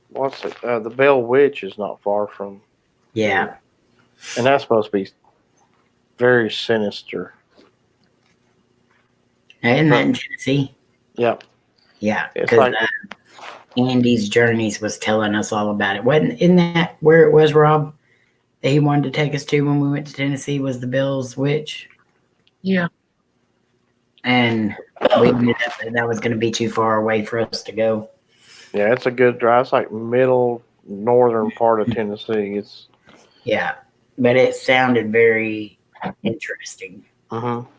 what's it? The Bell Witch is not far from. Yeah. And that's supposed to be very sinister. Isn't that in Tennessee? Yep. Yeah, It's because like Andy's Journeys was telling us all about it. Isn't that where it was, Rob? That he wanted to take us to when we went to Tennessee was the Bell's Witch, Yeah. and we ended up that was going to be too far away for us to go. yeah, it's a good drive. It's like middle northern part of Tennessee. It's Yeah, but it sounded very interesting. mm-hmm.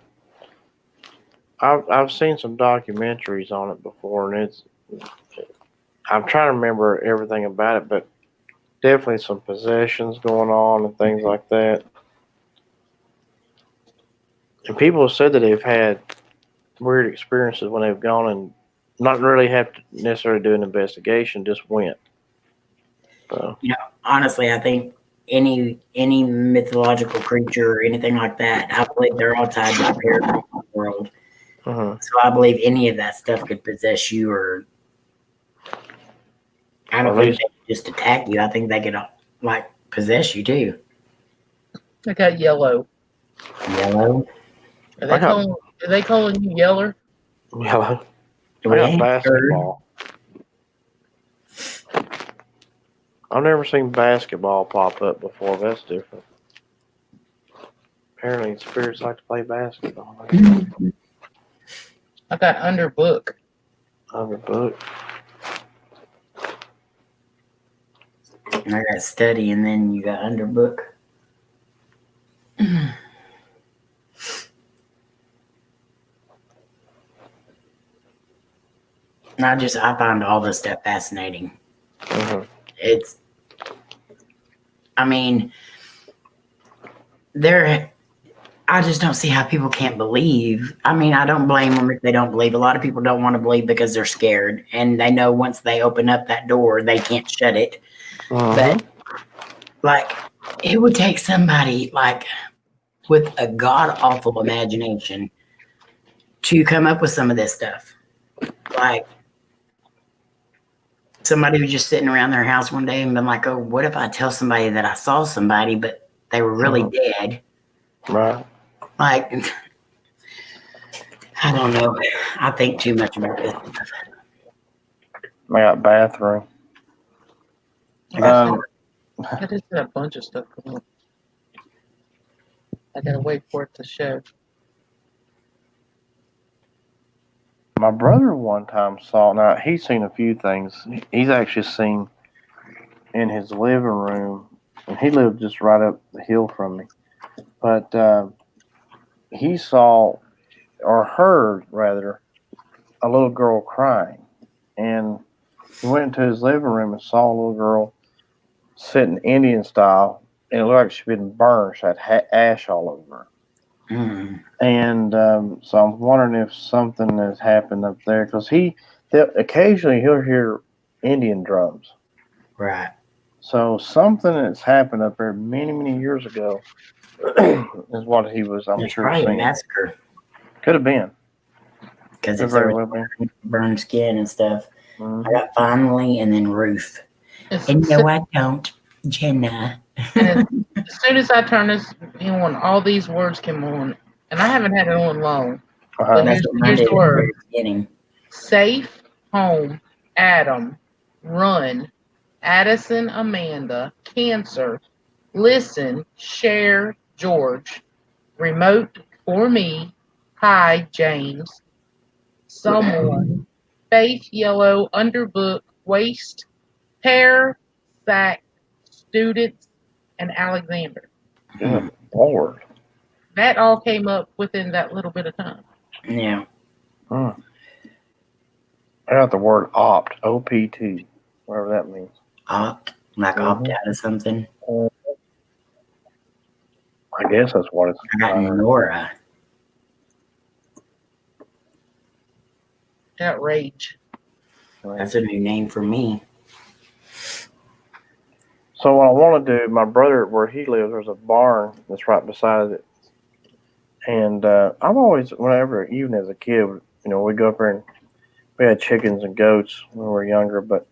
I've seen some documentaries on it before, and I'm trying to remember everything about it, but definitely some possessions going on and things like that. And people have said that they've had weird experiences when they've gone and not really have to necessarily do an investigation, just went. So, You know, honestly, I think any mythological creature or anything like that, I believe they're all tied to the paranormal world. mm-hmm. So I believe any of that stuff could possess you, or I don't think they could just attack you. I think they could like possess you too. I got yellow. Yellow. Are they calling you yeller? Yellow. I got basketball. I've never seen basketball pop up before. That's different. Apparently, spirits like to play basketball. I got underbook. Underbook. I got study, and then you got underbook. I find all this stuff fascinating. Mm-hmm. I mean, I just don't see how people can't believe. I mean, I don't blame them if they don't believe. A lot of people don't want to believe because they're scared, and they know once they open up that door, they can't shut it. Mm-hmm. But like, it would take somebody like with a god awful imagination to come up with some of this stuff. Like somebody who's just sitting around their house one day and been like, "Oh, what if I tell somebody that I saw somebody, but they were really dead?" Right. Like, I don't know. I think too much about this stuff. I got bathroom. I just got a bunch of stuff going on. I gotta wait for it to show. My brother one time saw. Now he's seen a few things. He's actually seen in his living room, and he lived just right up the hill from me. But he saw or heard rather a little girl crying, and he went into his living room and saw a little girl sitting Indian style, and it looked like she'd been burned. She had ash all over her. And so I'm wondering if something has happened up there because occasionally he'll hear Indian drums. Right. So something that's happened up there many years ago is what he was, I'm There's sure, probably a seeing. massacre Could have been. because Could if there very was well been. burned skin and stuff. Mhm. I got finally and then Ruth. And no, I don't, Jenna. And as soon as I turn this on, all these words came on, and I haven't had it on long. But That's what mine here's did the at the word: very beginning. safe, home, Adam, run, Addison, Amanda, cancer, listen, share, George, remote for me, hi, James, someone, faith, yellow, underbook, waste, pair, sack, students, and Alexander. Good Lord. That all came up within that little bit of time. Yeah. I got the word opt, OPT, whatever that means. Opt out of something. I guess that's what it's. I got Nora. Outrage. That's a new name for me. So what I want to do, my brother, where he lives, there's a barn that's right beside it, and I've always, whenever, even as a kid, we go up there and we had chickens and goats when we were younger, but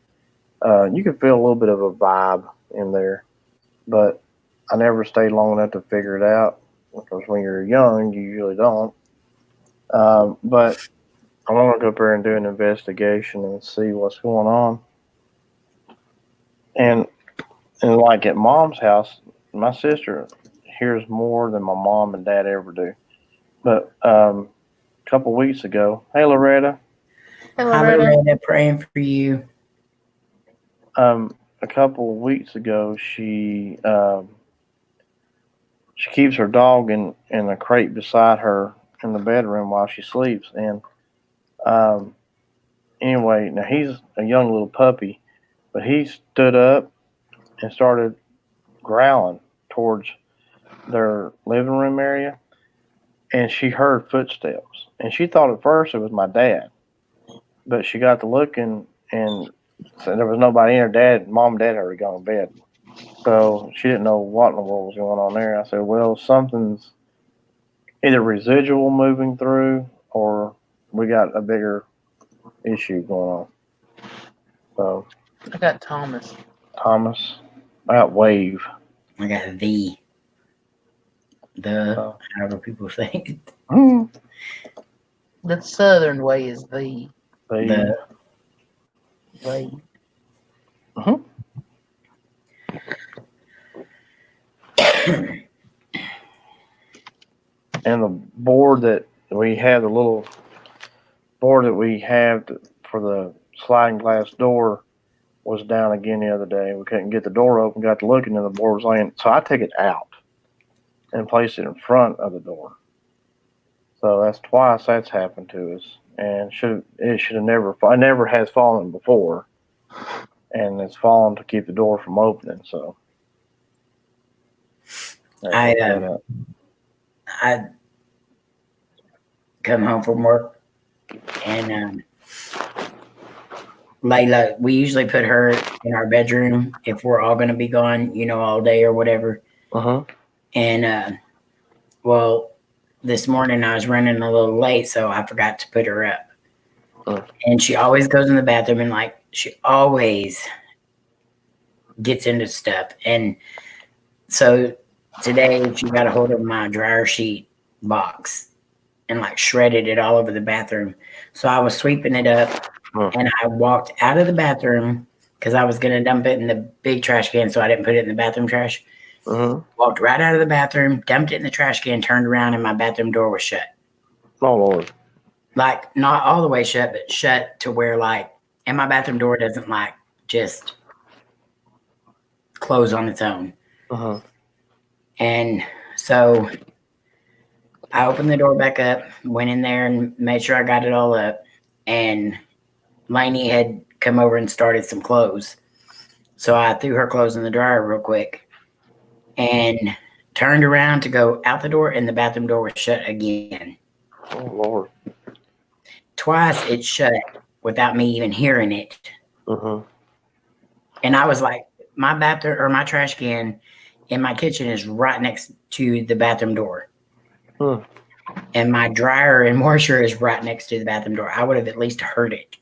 you could feel a little bit of a vibe in there, but I never stayed long enough to figure it out because when you're young, you usually don't. But I want to go up there and do an investigation and see what's going on. And like at Mom's house, my sister hears more than my mom and dad ever do. But a couple weeks ago, hey Loretta. Hey, Hi, Loretta, praying for you. A couple of weeks ago, she keeps her dog in a crate beside her in the bedroom while she sleeps. And anyway, now he's a young little puppy, but he stood up and started growling towards their living room area, and she heard footsteps, and she thought at first it was my dad, but she got to looking and said there was nobody in her. Mom and dad had already gone to bed, so she didn't know what in the world was going on there. I said, well, something's either residual moving through or we got a bigger issue going on. So I got Thomas. I got Wave. I got the however people say it. The southern way is the. And the board that we have, the little board that we have for the sliding glass door was down again the other day. We couldn't get the door open, got to looking, and the board was laying. So I took it out and placed it in front of the door. So that's twice that's happened to us. And it should have never, it never has fallen before. And it's fallen to keep the door from opening. So I come home from work and Layla, we usually put her in our bedroom if we're all going to be gone, all day or whatever. And well, this morning I was running a little late, so I forgot to put her up. And she always goes in the bathroom and she always gets into stuff. And so today she got a hold of my dryer sheet box and shredded it all over the bathroom. So I was sweeping it up and I walked out of the bathroom because I was going to dump it in the big trash can, so I didn't put it in the bathroom trash. Walked right out of the bathroom, dumped it in the trash can, turned around, and my bathroom door was shut. Oh, Lord. Not all the way shut, but shut to where and my bathroom door doesn't just close on its own. And so I opened the door back up, went in there and made sure I got it all up. And Lainey had come over and started some clothes. So I threw her clothes in the dryer real quick. And turned around to go out the door, and the bathroom door was shut again. Oh Lord. Twice it shut without me even hearing it. Mm-hmm. And I was like, my bathroom or my trash can in my kitchen is right next to the bathroom door. And my dryer and washer is right next to the bathroom door. I would have at least heard it.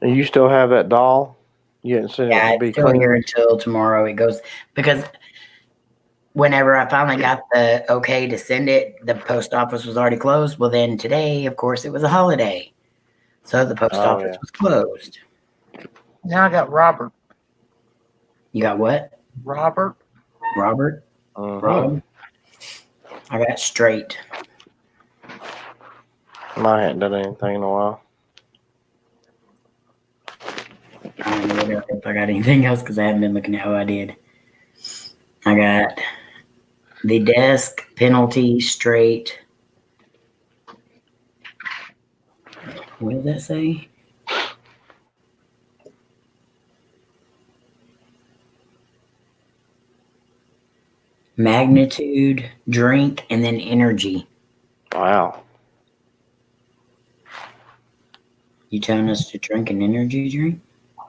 And you still have that doll? You hadn't seen it to be It's still clean? here until tomorrow. It goes because whenever I finally got the okay to send it, the post office was already closed. Well, then today, of course, it was a holiday. So the post office was closed. Now I got Robert. You got what? Robert. Robert? Rob? I got straight. I hadn't done anything in a while. I don't know if I got anything else because I haven't been looking at how I did. I got the desk, penalty, straight. What does that say? Magnitude, drink, and then energy. Wow. You telling us to drink an energy drink?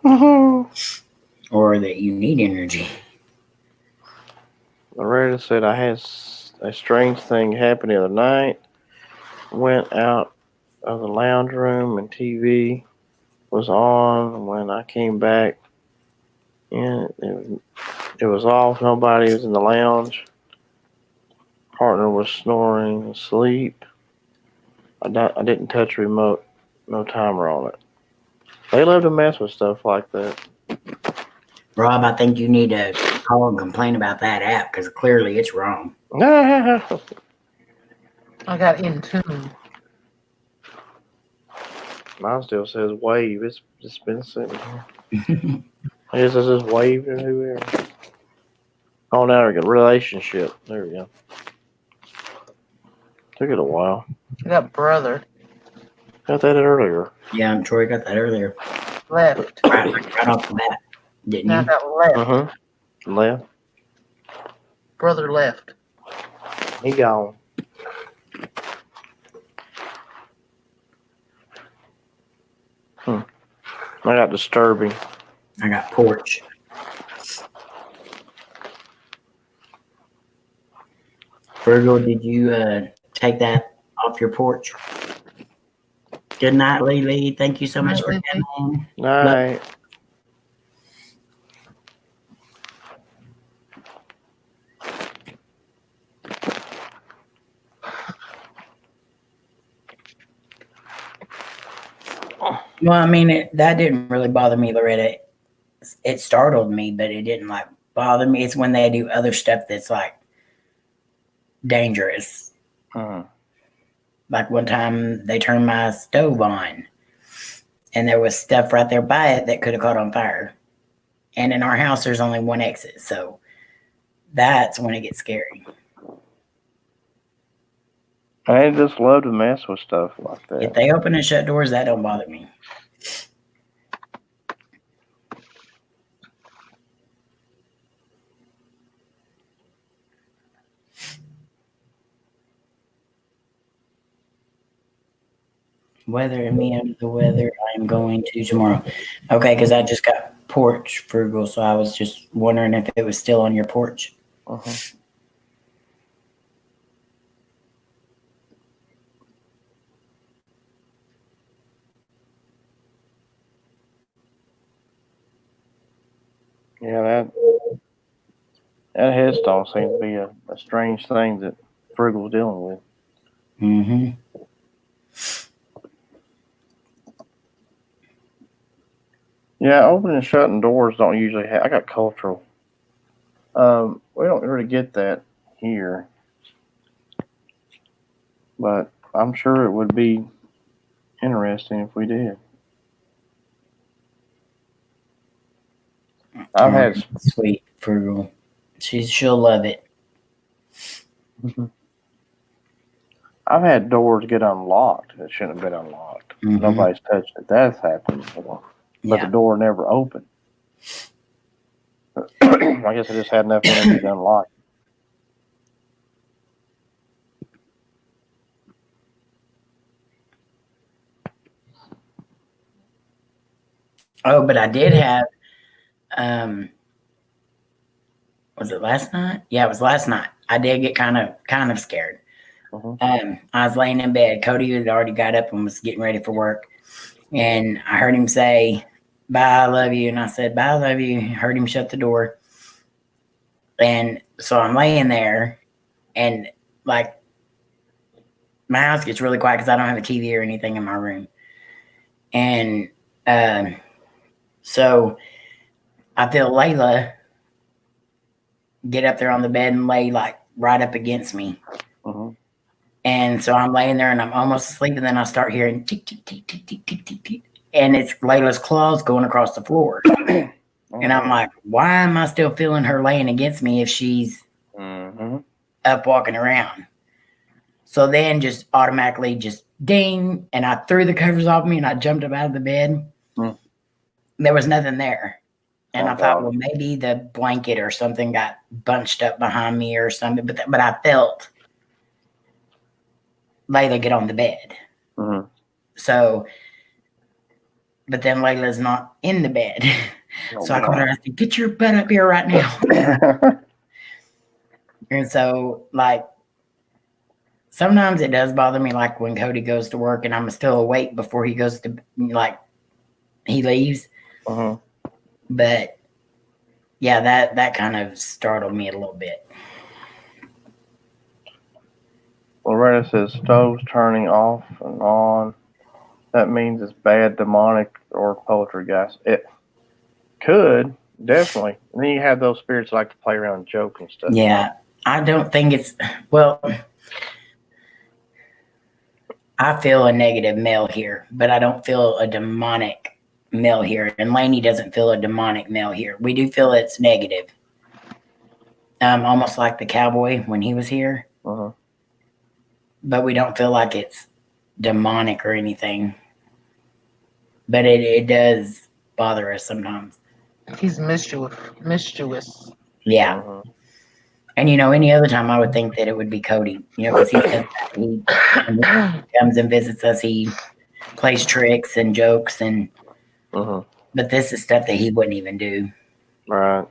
Mm-hmm. Or that you need energy? Loretta said I had a strange thing happen the other night. Went out of the lounge room and TV was on. When I came back in, it was off. Nobody was in the lounge. Partner was snoring asleep. I didn't touch the remote. No timer on it. They love to mess with stuff like that. Rob, I think you need to call and complain about that app because clearly it's wrong. I got Intune. Mine still says wave. It's just been sitting here. I guess it says wave and whoever. Oh, now we got relationship. There we go. Took it a while. I got brother. Got that earlier. Yeah, Troy got that earlier. Left. Right off the bat, didn't Now I you? got left. Mm-hmm. Left. Brother left. He gone. I got disturbing. I got porch. Virgo, did you take that off your porch? Good night, Lily. Thank you so much for coming. Night. Well, I mean, that didn't really bother me, Loretta. It startled me, but it didn't like bother me. It's when they do other stuff that's like dangerous. Like one time they turned my stove on and there was stuff right there by it that could have caught on fire. And in our house, there's only one exit. So that's when it gets scary. I just love to mess with stuff like that. If they open and shut doors, that don't bother me. Weather and me under the weather. I am going to tomorrow. Okay, because I just got porch frugal, so I was just wondering if it was still on your porch. Yeah, that headstone seems to be a strange thing that Frugal's dealing with. Mm-hmm. Yeah, opening and shutting doors don't usually have. I got cultural. We don't really get that here, but I'm sure it would be interesting if we did. I've had sweet frugal. She'll love it. I've had doors get unlocked that shouldn't have been unlocked. Nobody's touched it. That's happened before, but the door never opened. I guess I just had enough energy to unlock it. Oh, but I did have, was it last night? Yeah, it was last night. I did get kind of scared. I was laying in bed. Cody had already got up and was getting ready for work. And I heard him say, "Bye, I love you." And I said, "Bye, I love you." I heard him shut the door. And so I'm laying there, and like my house gets really quiet because I don't have a TV or anything in my room. And so I feel Layla get up there on the bed and lay like right up against me. And so I'm laying there and I'm almost asleep, and then I start hearing tick, tick, tick, tick, tick, tick, tick, tick. And it's Layla's claws going across the floor. And I'm like, why am I still feeling her laying against me if she's up walking around? So then just automatically just ding, and I threw the covers off me and I jumped up out of the bed. There was nothing there. And I thought, well, maybe the blanket or something got bunched up behind me or something. But I felt Layla get on the bed. So, but then Layla's not in the bed. So I called her and I said, "Get your butt up here right now." And so, like, sometimes it does bother me, like when Cody goes to work and I'm still awake before he goes to, like, he leaves. But yeah, that kind of startled me a little bit. Loretta says stoves turning off and on. That means it's bad, demonic, or poltergeist. It could, definitely. And then you have those spirits that like to play around and joke and stuff. Yeah, I don't think it's, well, I feel a negative male here, but I don't feel a demonic male here. And Lainey doesn't feel a demonic male here. We do feel it's negative. Almost like the cowboy when he was here. But we don't feel like it's demonic or anything. But it does bother us sometimes. He's mischievous. Yeah. And, any other time I would think that it would be Cody, because he comes and visits us. He plays tricks and jokes, and but this is stuff that he wouldn't even do. Right.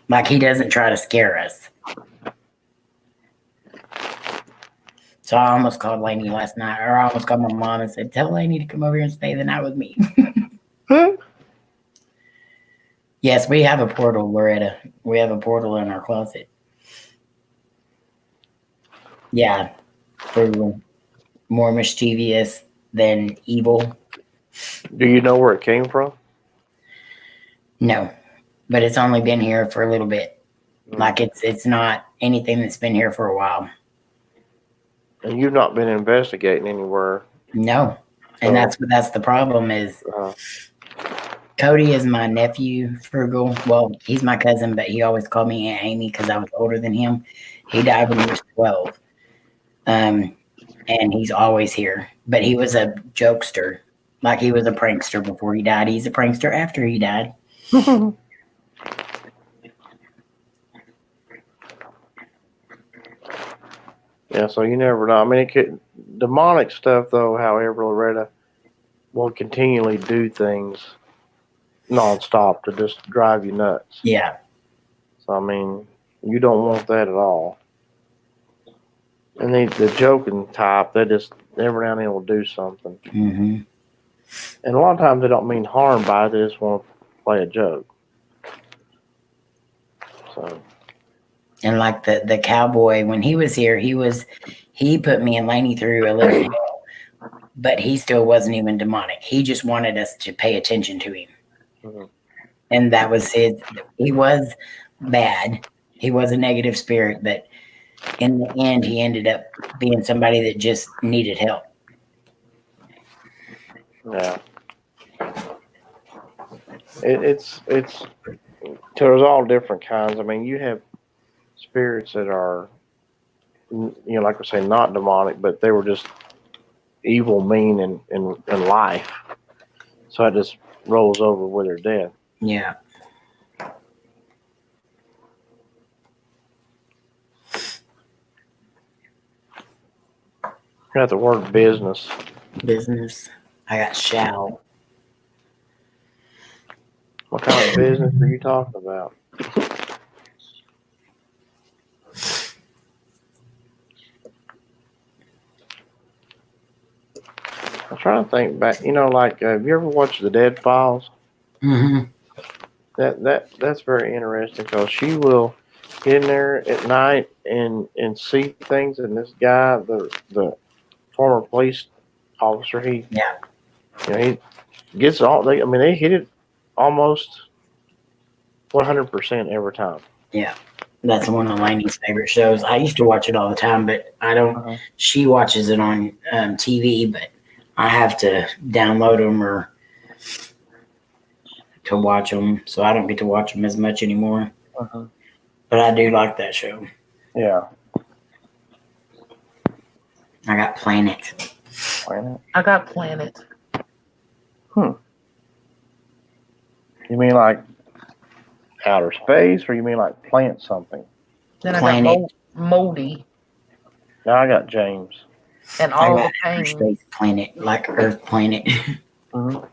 Like, he doesn't try to scare us. So I almost called Lainey last night, or I almost called my mom and said, "Tell Lainey to come over here and stay the night with me." Yes, we have a portal, Loretta. We have a portal in our closet. Yeah, for more mischievous than evil. Do you know where it came from? No, but it's only been here for a little bit. Like, it's not anything that's been here for a while. And you've not been investigating anywhere. No, and that's the problem is. Cody is my nephew, Frugal. Well, he's my cousin, but he always called me Aunt Amy because I was older than him. He died when he was 12. And he's always here. But he was a jokester. Like, he was a prankster before he died. He's a prankster after he died. Yeah, so you never know. I mean, demonic stuff, though, however, Loretta will continually do things nonstop to just drive you nuts. Yeah. So, I mean, you don't want that at all. And the joking type, they just every now and then will do something. And a lot of times they don't mean harm by it, they just want to play a joke. So. And like the cowboy, when he was here, he put me and Lainey through a little hell, but he still wasn't even demonic. He just wanted us to pay attention to him. And that was his. He was bad. He was a negative spirit, but in the end, he ended up being somebody that just needed help. Yeah. It's there's all different kinds. I mean, you have spirits that are, like I say, not demonic, but they were just evil, mean in life. So it just rolls over with their death. Yeah. Got the word business. Business. I got shall. What kind of business are you talking about? I'm trying to think back. Like have you ever watched the Dead Files? Mm-hmm. That's very interesting because she will get in there at night and see things. And this guy, the former police officer, he he gets all. They hit it almost 100% every time. Yeah. That's one of Lainey's favorite shows. I used to watch it all the time, but I don't. Uh-huh. She watches it on TV, but I have to download them or to watch them, so I don't get to watch them as much anymore. Uh-huh. But I do like that show. Yeah. I got Planet. I got Planet. You mean like outer space, or you mean like plant something? Then Planet. I got Moldy. Now I got James. And I all got the Outer pain. Space Planet, like Earth Planet. Mm-hmm.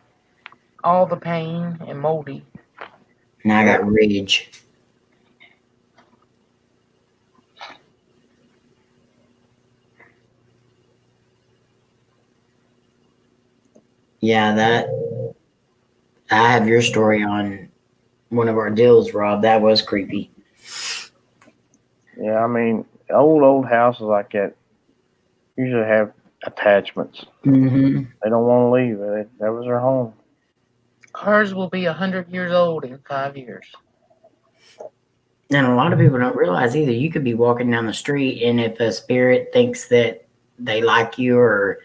All the pain and Moldy. And I got Ridge. Yeah, that. I have your story on one of our deals, Rob. That was creepy. Yeah, I mean, old houses like that usually have attachments. Mm-hmm. They don't want to leave. That was their home. Ours will be 100 years old in 5 years. And a lot of people don't realize either. You could be walking down the street, and if a spirit thinks that they like you or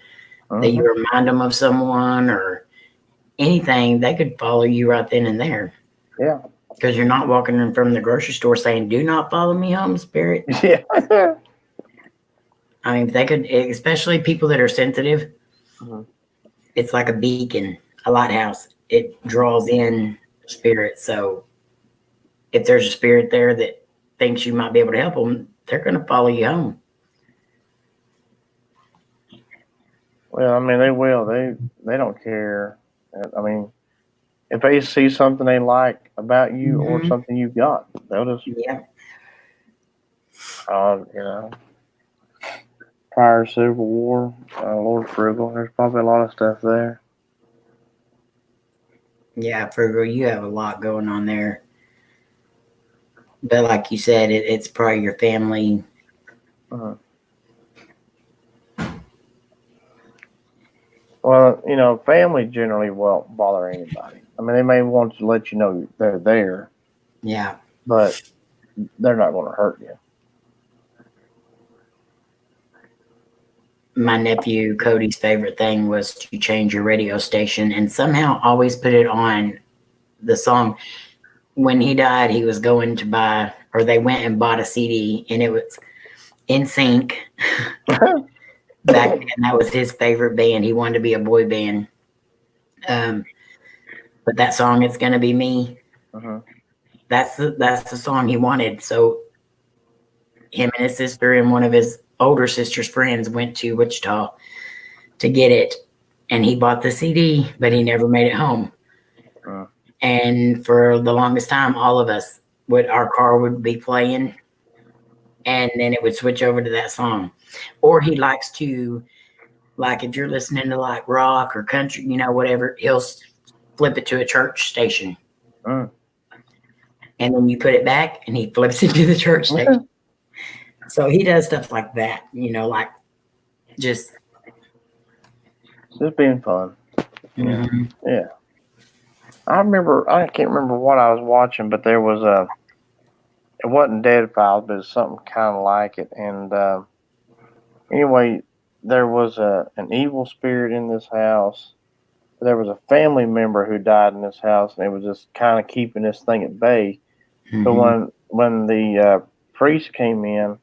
that you remind them of someone or anything, they could follow you right then and there. Yeah. Because you're not walking in from the grocery store saying, "Do not follow me home, spirit." Yeah. I mean, they could, especially people that are sensitive. Mm-hmm. It's like a beacon, a lighthouse. It draws in spirits. So if there's a spirit there that thinks you might be able to help them, they're going to follow you home. Well, I mean, they will. They don't care. I mean, if they see something they like about you or something you've got, they'll just prior Civil War, Lord Frugal. There's probably a lot of stuff there. Yeah, Frugal, you have a lot going on there. But like you said, it's probably your family. Uh-huh. Well, family generally won't bother anybody. I mean, they may want to let you know they're there. Yeah. But they're not going to hurt you. My nephew Cody's favorite thing was to change your radio station and somehow always put it on the song. When he died, he was going to buy, or they went and bought a CD, and it was NSYNC. Back then, that was his favorite band. He wanted to be a boy band. But that song, "It's Gonna Be Me," that's the song he wanted. So him and his sister and one of his older sister's friends went to Wichita to get it, and he bought the CD, but he never made it home. And for the longest time, all of us our car would be playing, and then it would switch over to that song. Or he likes to, like, if you're listening to like rock or country, whatever, he'll flip it to a church station. And then you put it back and he flips it to the church station. So he does stuff like that, like just being fun. Mm-hmm. Yeah. I can't remember what I was watching, but there was it wasn't Dead Files, but it's something kind of like it. And anyway, there was an evil spirit in this house. There was a family member who died in this house, and it was just kind of keeping this thing at bay. But when the priest came in,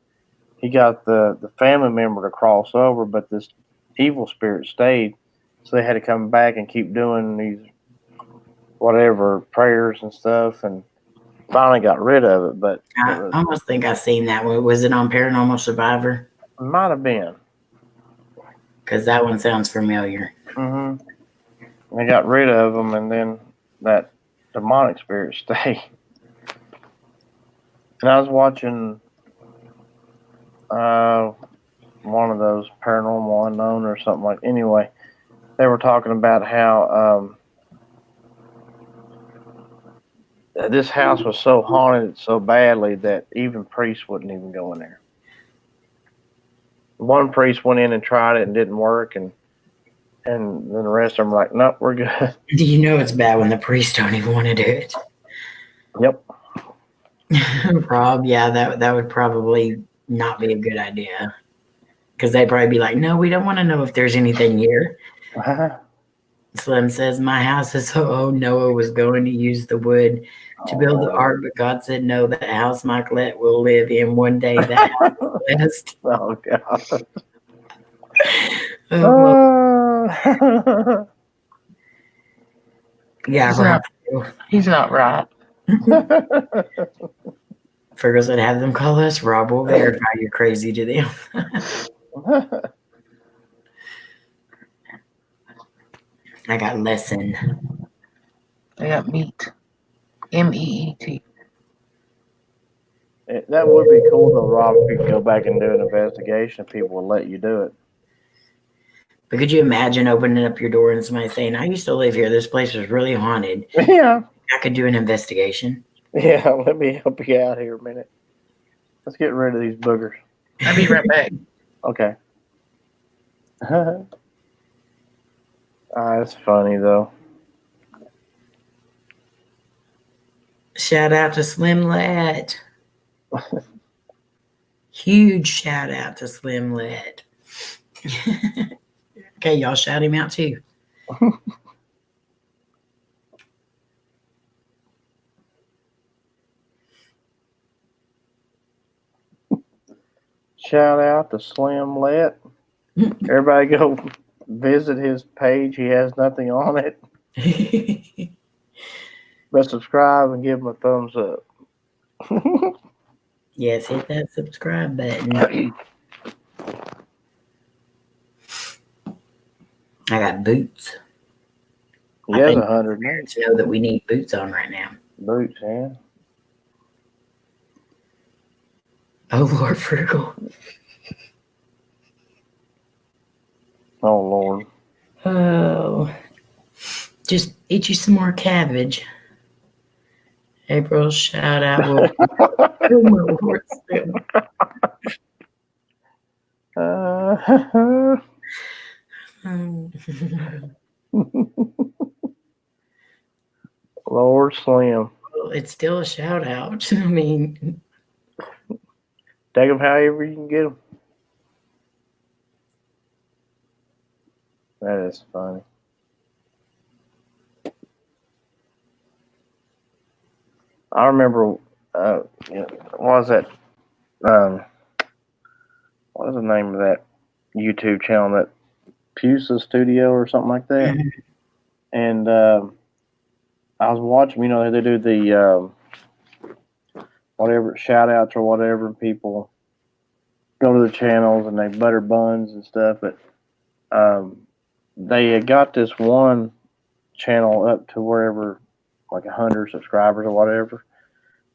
he got the family member to cross over, but this evil spirit stayed. So they had to come back and keep doing these whatever prayers and stuff, and finally got rid of it. But I almost think I've seen that one. Was it on Paranormal Survivor? It might have been, because that one sounds familiar. They got rid of them, and then that demonic spirits stay. And I was watching one of those Paranormal Unknown or something like. Anyway, they were talking about how this house was so haunted so badly that even priests wouldn't even go in there. One priest went in and tried it and didn't work, and then the rest of them were like, nope, we're good. Do you know it's bad when the priests don't even want to do it? Yep. Rob, yeah, that would probably not be a good idea. Because they'd probably be like, no, we don't want to know if there's anything here. Slim says, my house is so old, Noah was going to use the wood to build the ark, but God said, no, the house Michaelette will live in one day. That house will last. Oh, God. Yeah, He's not right. Fergus would have them call us. Rob will verify you're crazy to them. I got lesson. I got meat. MEET. That would be cool though, Rob, if you could go back and do an investigation. People would let you do it. But could you imagine opening up your door and somebody saying, I used to live here. This place was really haunted. Yeah. I could do an investigation. Yeah, let me help you out here a minute. Let's get rid of these boogers. I'll be right back. Okay. That's funny though. Shout out to Slim Lad. Huge shout out to Slim Lad. Okay, y'all shout him out too. Shout out to Slim Let. Everybody go visit his page. He has nothing on it. But subscribe and give him a thumbs up. Yes, hit that subscribe button. I got boots. He has 100 minutes. Know that we need boots on right now. Boots, yeah. Oh, Lord Frugal. Oh, Lord. Oh. Just eat you some more cabbage. April's shout out will oh, my Lord. Lord Slim. Well, it's still a shout out. I mean, take them however you can get them. That is funny. I remember, what was that? What was the name of that YouTube channel? That Pusa Studio or something like that. And I was watching. You know, they do the whatever shout outs or whatever. And people go to the channels and they butter buns and stuff. But they had got this one channel up to wherever, like 100 subscribers or whatever.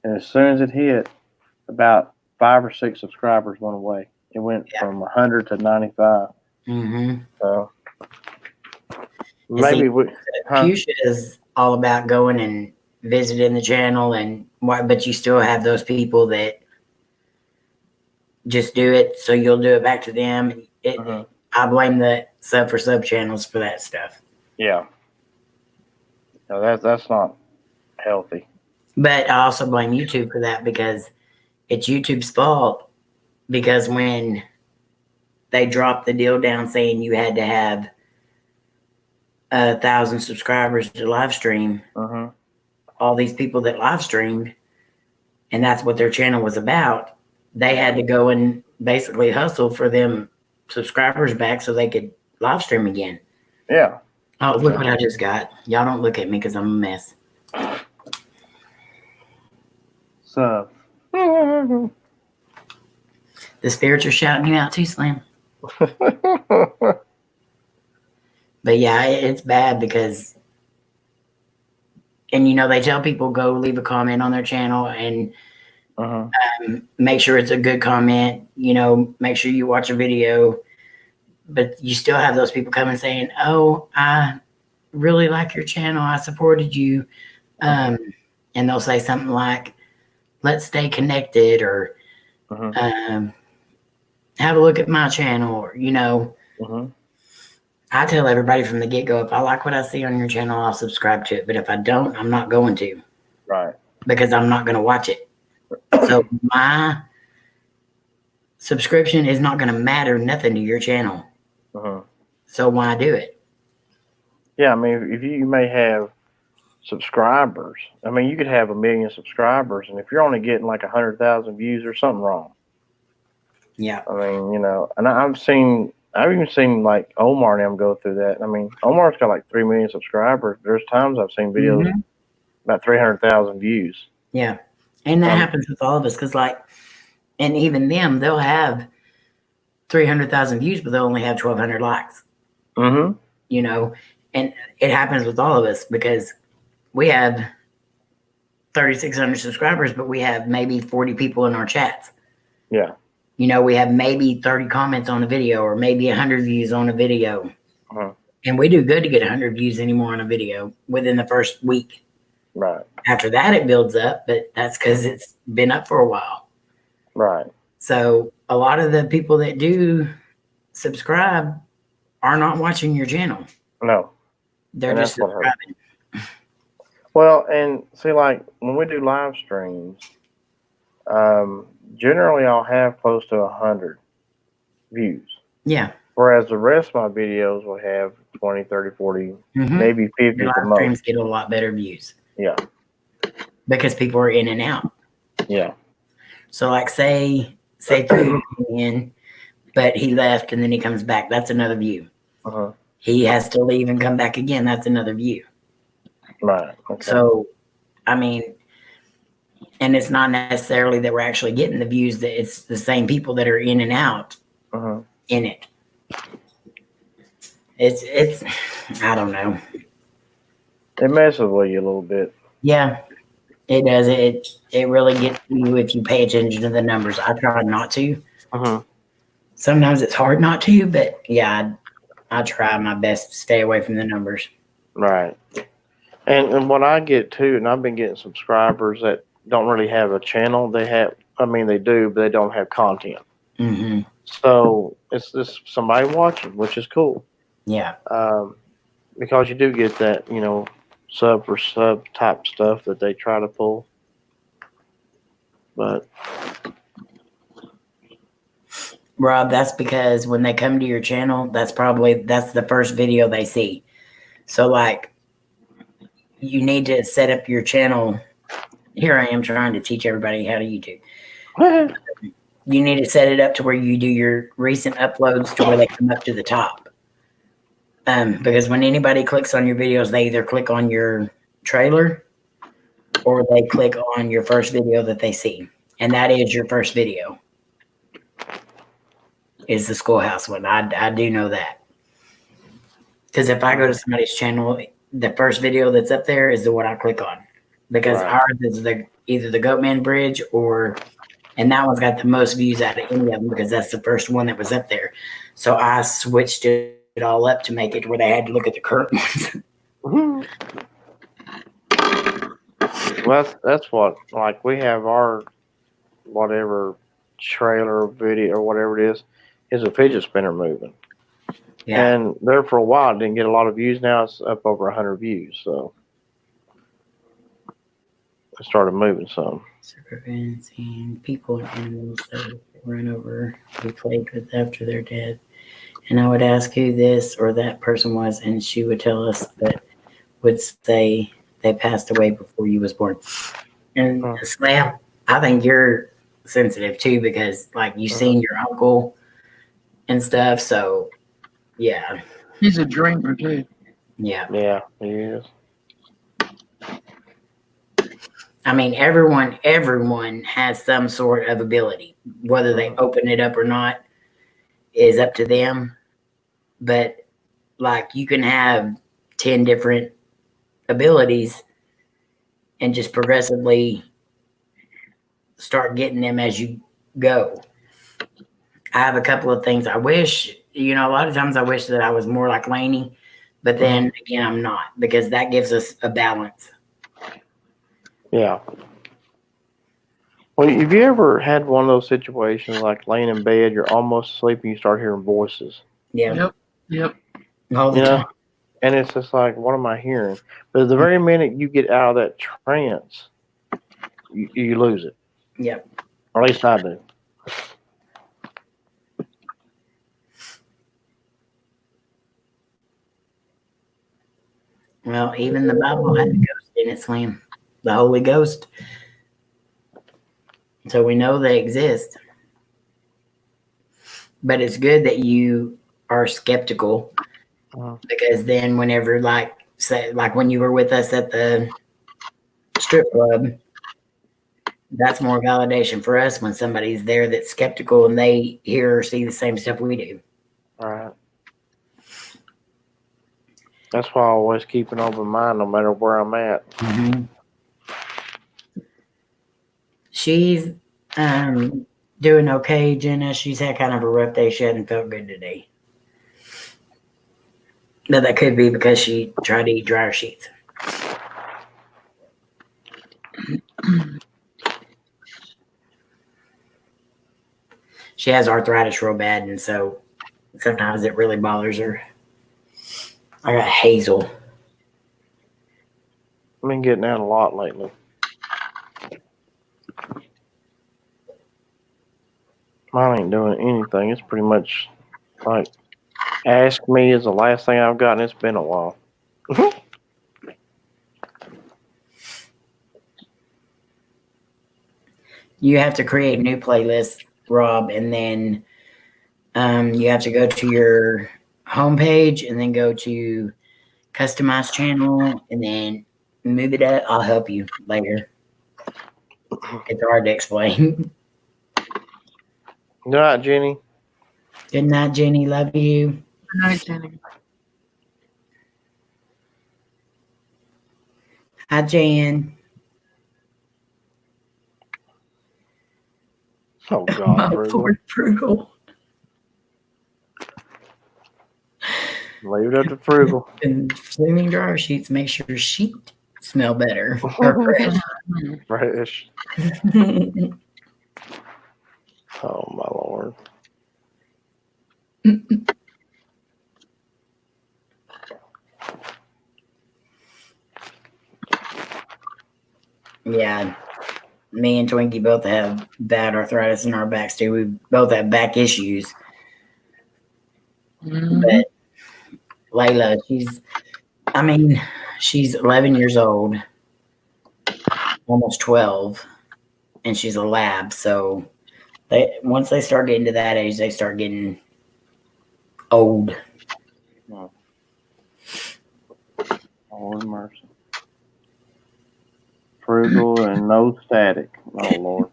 And as soon as it hit, about 5 or 6 subscribers went away. It went from 100 to 95. mm-hmm. So maybe Fuchsia is all about going and visiting the channel, but you still have those people that just do it, so you'll do it back to them. I blame the sub for sub channels for that stuff. Yeah. No, that's not healthy. But I also blame YouTube for that because it's YouTube's fault. Because when they dropped the deal down saying you had to have 1,000 subscribers to live stream, all these people that live streamed, and that's what their channel was about, they had to go and basically hustle for them subscribers back so they could live stream again. Yeah. Oh, look what I just got. Y'all don't look at me because I'm a mess. So. The spirits are shouting you out too, Slim. But yeah, it's bad because and you know, they tell people go leave a comment on their channel and make sure it's a good comment, you know, make sure you watch a video, but you still have those people coming saying, oh, I really like your channel, I supported you, and they'll say something like, let's stay connected, or have a look at my channel, or, you know, I tell everybody from the get-go, if I like what I see on your channel, I'll subscribe to it, but if I don't, I'm not going to. Right. Because I'm not going to watch it. So my subscription is not going to matter nothing to your channel. So why do it? Yeah, I mean, if you may have subscribers, I mean, you could have 1 million subscribers, and if you're only getting like 100,000 views, there's something wrong. Yeah. I mean, you know, and I've even seen like Omar and them go through that. I mean, Omar's got like 3 million subscribers. There's times I've seen videos about 300,000 views. Yeah. And that happens with all of us, because like, and even them, they'll have 300,000 views, but they'll only have 1,200 likes. You know, and it happens with all of us, because we have 3,600 subscribers, but we have maybe 40 people in our chats. Yeah. You know, we have maybe 30 comments on a video, or maybe 100 views on a video. And we do good to get 100 views anymore on a video within the first week. Right. After that, it builds up, but that's because it's been up for a while. Right. So a lot of the people that do subscribe are not watching your channel. No. They're just subscribing. Well, and see, like when we do live streams, generally I'll have close to 100 views. Yeah. Whereas the rest of my videos will have 20, 30, 40, maybe 50 Your at the live most. streams get a lot better views. Yeah. Because people are in and out. Yeah. So like say Drew came in, but he left and then he comes back. That's another view. He has to leave and come back again. That's another view. Right. Okay. So, I mean, and it's not necessarily that we're actually getting the views, that it's the same people that are in and out in it. It's I don't know. It messes with you a little bit. Yeah, it does. It really gets you if you pay attention to the numbers. I try not to. Sometimes it's hard not to, but yeah, I try my best to stay away from the numbers. Right. And what I get too, and I've been getting subscribers that don't really have a channel. They do, but they don't have content. So it's just somebody watching, which is cool. Yeah. Because you do get that, you know, sub for sub type stuff that they try to pull. But Rob, that's because when they come to your channel, that's the first video they see. So like, you need to set up your channel. Here I am trying to teach everybody how to YouTube. You need to set it up to where you do your recent uploads to where they come up to the top. Because when anybody clicks on your videos, they either click on your trailer or they click on your first video that they see. And that is your first video. Is the schoolhouse one. I do know that. Because if I go to somebody's channel, the first video that's up there is the one I click on. Because ours is either the Goatman Bridge and that one's got the most views out of any of them because that's the first one that was up there. So I switched it all up to make it where they had to look at the current ones. Well, that's what, like, we have our whatever trailer video or whatever it is a fidget spinner moving. Yeah. And there for a while it didn't get a lot of views. Now it's up over 100 views. So it started moving some. Seeing people and animals that run over we played with after their death. And I would ask who this or that person was, and she would tell us, but would say they passed away before you was born. And Slam, I think you're sensitive too, because like you've seen your uncle and stuff. So yeah. He's a dreamer too. Yeah. Yeah, he is. I mean, everyone has some sort of ability. Whether they open it up or not is up to them. But like you can have 10 different abilities and just progressively start getting them as you go. I have a couple of things I wish, a lot of times I wish that I was more like Lainey, but then again, I'm not, because that gives us a balance. Yeah. Well, have you ever had one of those situations like laying in bed, you're almost asleep, and you start hearing voices? Yeah. Yep. All the time. And it's just like, what am I hearing? But the very minute you get out of that trance, you lose it. Yep. Or at least I do. Well, even the Bible had a ghost in it, Slim. The Holy Ghost. So we know they exist. But it's good that you are skeptical, because then whenever, like when you were with us at the strip club, that's more validation for us when somebody's there that's skeptical and they hear or see the same stuff we do. Right. That's why I always keep an open mind no matter where I'm at. Mm-hmm. She's doing okay, Jenna. She's had kind of a rough day. She hasn't felt good today. But that could be because she tried to eat dryer sheets. She has arthritis real bad, and so sometimes it really bothers her. I got Hazel. I've been getting that a lot lately. Mine ain't doing anything. It's pretty much like Ask Me is the last thing I've gotten. It's been a while. You have to create new playlists, Rob, and then you have to go to your homepage and then go to customize channel and then move it up. I'll help you later. It's hard to explain. Good night, Jenny. Good night, Jenny. Love you. Good night, Jenny. Hi, Jan. Oh, God, Frugal. Frugal. Leave it up to Frugal. And cleaning dryer sheets make sure sheet smell better or fresh. Fresh. Oh, my Lord. Yeah. Me and Twinkie both have bad arthritis in our backs too. We both have back issues. But Layla, she's 11 years old, almost 12, and she's a lab. So once they start getting to that age, they start getting old. Lord mercy. Frugal and no static. Oh, Lord.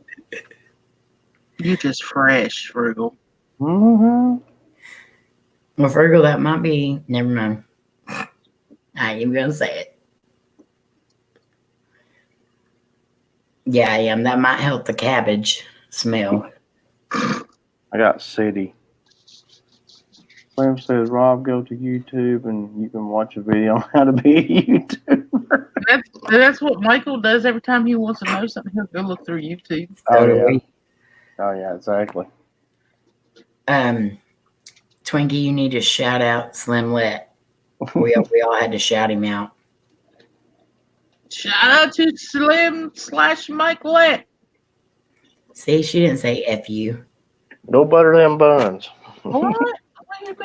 You just fresh, Frugal. Well, Virgo, that might be. Never mind. I ain't even gonna say it. Yeah, I am. That might help the cabbage smell. I got City. Slim says, Rob, go to YouTube and you can watch a video on how to be a YouTuber. That's what Michael does every time he wants to know something. He'll go look through YouTube. Oh, yeah, exactly. Twinkie, you need to shout out Slimlet. We all had to shout him out. Shout out to Slim/Michaelette. See, she didn't say F you. No butter them buns. What? What do you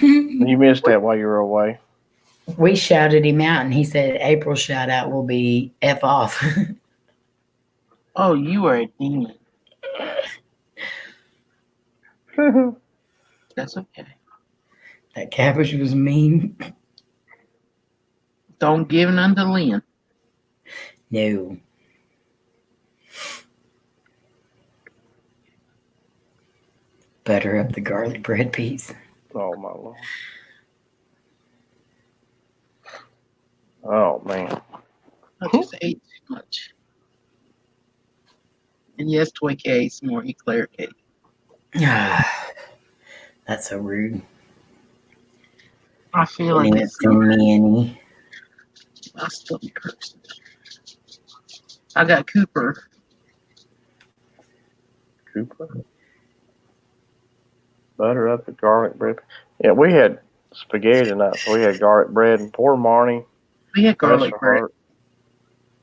mean? You missed that while you were away. We shouted him out, and he said April's shout out will be F off. Oh, you are a demon. That's okay. That cabbage was mean. Don't give none to Lynn. No. Butter up the garlic bread piece. Oh, my Lord. Oh, man. I just ate too much. And yes, Toy K ate some more eclair cake. That's so rude. I feel like Getting it from me, Annie. My stomach hurts. I got Cooper. Butter up the garlic bread. Yeah, we had spaghetti tonight, so we had garlic bread, and poor Marnie. We had garlic bread.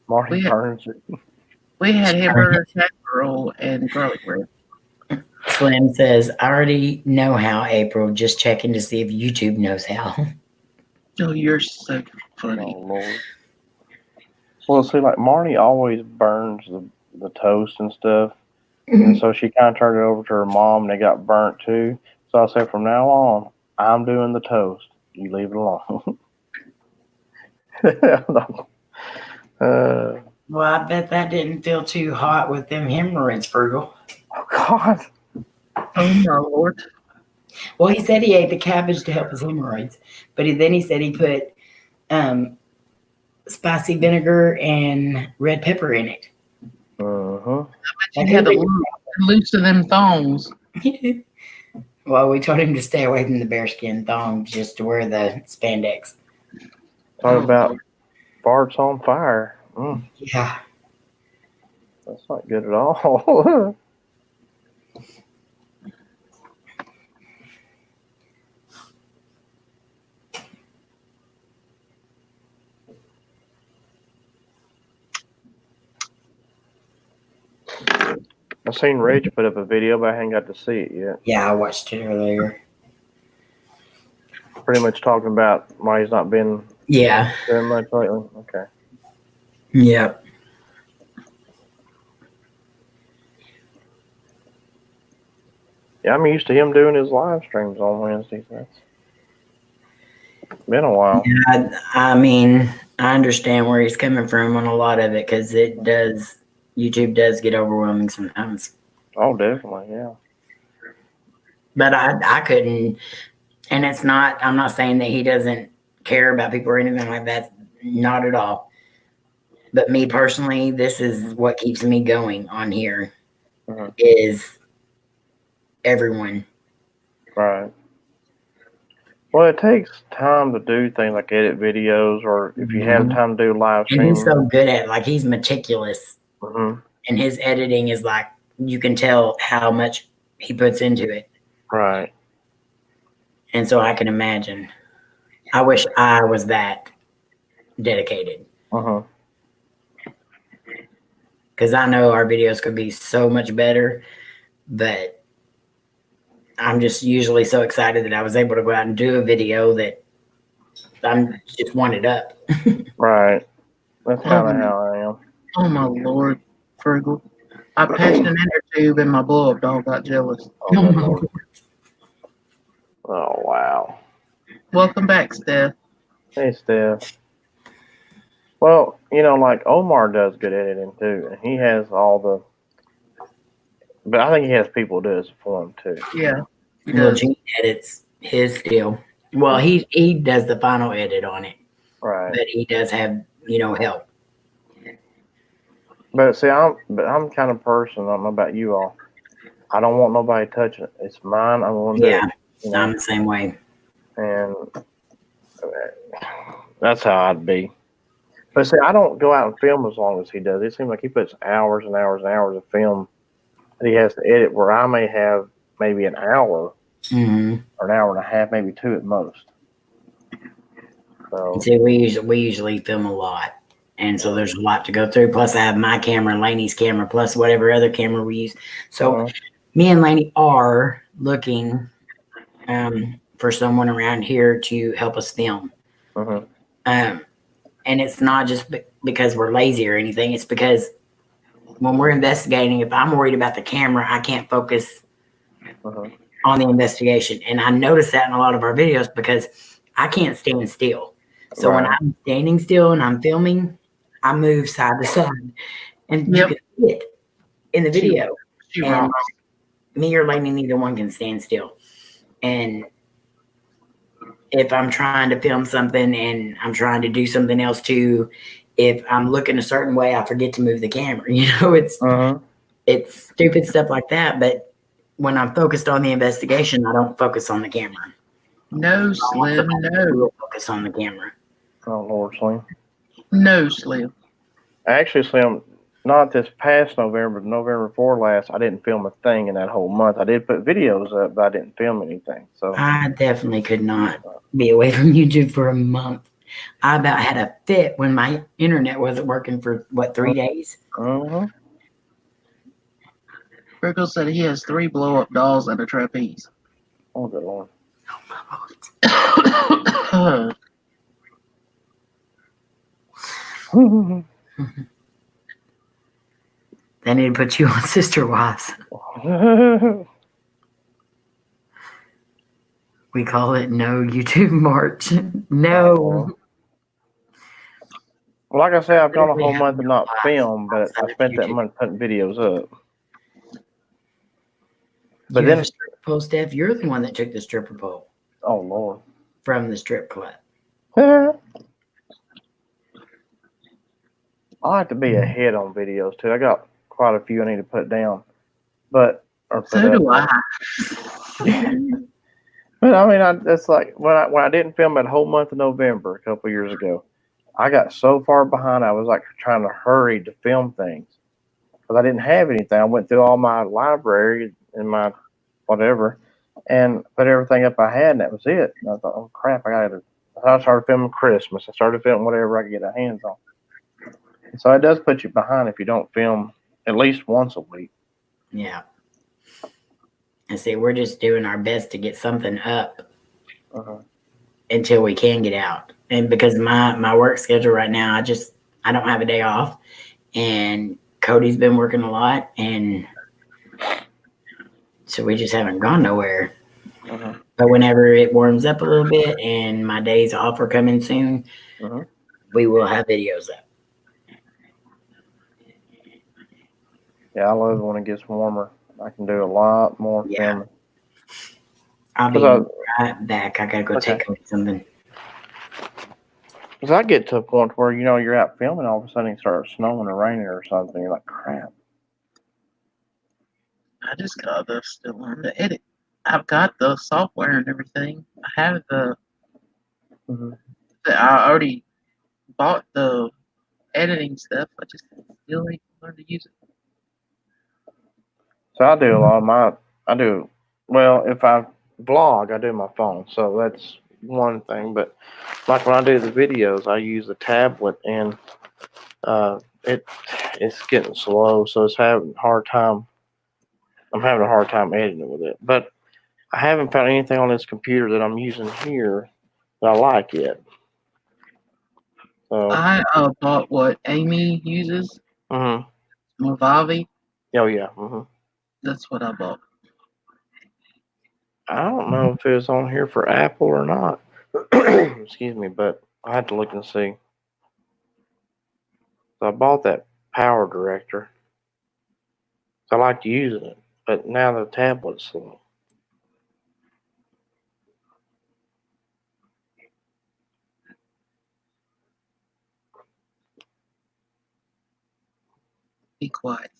Marnie turns it. We had hamburger casserole and garlic bread. Slim says, I already know how, April. Just checking to see if YouTube knows how. Oh, you're so funny. Oh, Lord. Well, see, like Marnie always burns the toast and stuff. And so she kind of turned it over to her mom, and they got burnt too. So I said, from now on, I'm doing the toast. You leave it alone. Well, I bet that didn't feel too hot with them hemorrhoids, Frugal. Oh, God. Oh, my Lord. Well, he said he ate the cabbage to help his hemorrhoids, but then he said he put spicy vinegar and red pepper in it. Uh-huh. I bet you had to loosen them thongs. Well, we told him to stay away from the bearskin thongs, just to wear the spandex. Talk about farts on fire. Yeah. That's not good at all. I've seen Rich put up a video, but I haven't got to see it yet. Yeah, I watched it earlier. Pretty much talking about why he's not been doing much lately. Okay. Yep. Yeah, I'm used to him doing his live streams on Wednesdays. That's been a while. Yeah, I mean, I understand where he's coming from on a lot of it, because YouTube does get overwhelming sometimes. Oh, definitely, yeah. But I couldn't, and I'm not saying that he doesn't care about people or anything like that. Not at all. But me personally, this is what keeps me going on here, is everyone. Right. Well, it takes time to do things like edit videos, or if you have time to do live streaming. And he's so good at it. Like, he's meticulous. Mm-hmm. And his editing is like, you can tell how much he puts into it. Right. And so I can imagine. I wish I was that dedicated. Because I know our videos could be so much better, but I'm just usually so excited that I was able to go out and do a video that I'm just wanted up. Right. That's kind of how I am. Oh, my Lord, Frugal. I passed an inner tube and my blow-up dog got jealous. Oh, my Lord. Oh, wow. Welcome back, Steph. Hey, Steph. Well, like Omar does good editing too, and he has all the. But I think he has people do this for him too. Yeah. Well, Gene edits his still. Well, he does the final edit on it. Right. But he does have, help. But see, I'm the kind of person, I don't know about you all, I don't want nobody touching it. It's mine. I'm going to do it. I'm the same way. And that's how I'd be. But see, I don't go out and film as long as he does. It seems like he puts hours and hours and hours of film that he has to edit, where I may have maybe an hour or an hour and a half, maybe two at most. So see, we usually film a lot, and so there's a lot to go through. Plus, I have my camera, Laney's camera, plus whatever other camera we use. So me and Laney are looking for someone around here to help us film. And it's not just because we're lazy or anything. It's because when we're investigating, if I'm worried about the camera, I can't focus on the investigation. And I notice that in a lot of our videos because I can't stand still. So when I'm standing still and I'm filming, I move side to side. And you can see it in the video. And me or Lainey, neither one can stand still. And if I'm trying to film something and I'm trying to do something else too, if I'm looking a certain way, I forget to move the camera. It's stupid stuff like that. But when I'm focused on the investigation, I don't focus on the camera. No, Slim, no. Focus on the camera. Oh, Lord, Slim. No, Slim. Actually, Slim, not this past November, November 4 last, I didn't film a thing in that whole month. I did put videos up, but I didn't film anything. So I definitely could not be away from YouTube for a month. I about had a fit when my internet wasn't working for, 3 days? Mm-hmm. Brickle said he has 3 blow-up dolls and a trapeze. Oh, good Lord. They need to put you on Sister Wives. We call it No YouTube March. No. Like I said, I've gone a whole month and not filmed, but I spent that month putting videos up. But you then, have a stripper pole, Steph. You're the one that took the stripper pole oh Lord, from the strip club. I like to be ahead on videos too. I got quite a few I need to put down, but so do I. But I mean, it's like when I didn't film that whole month of November a couple years ago, I got so far behind. I was like trying to hurry to film things because I didn't have anything. I went through all my library and my whatever, and put everything up I had, and that was it. And I thought, oh crap, I started filming Christmas. I started filming whatever I could get my hands on. And so it does put you behind if you don't film at least once a week. Yeah. And see, we're just doing our best to get something up until we can get out. And because my work schedule right now, I don't have a day off, and Cody's been working a lot, and so we just haven't gone nowhere. But whenever it warms up a little bit and my days off are coming soon, we will have videos up. Yeah, I love it when it gets warmer. I can do a lot more filming. I'll be right back. I gotta go take something. Because I get to a point where, you're out filming, all of a sudden it starts snowing or raining or something. You're like, crap. I just got to still learn to edit. I've got the software and everything. I have I already bought the editing stuff. I just still need to learn to use it. So I do a lot of if I vlog, I do my phone. So that's one thing. But like when I do the videos, I use the tablet, and it's getting slow. So I'm having a hard time editing with it. But I haven't found anything on this computer that I'm using here that I like yet. So I bought what Amy uses. Movavi. Oh yeah. That's what I bought. I don't know if it's on here for Apple or not. Excuse me, but I have to look and see. So I bought that Power Director. So I like using it, but now the tablet's slow. Be quiet.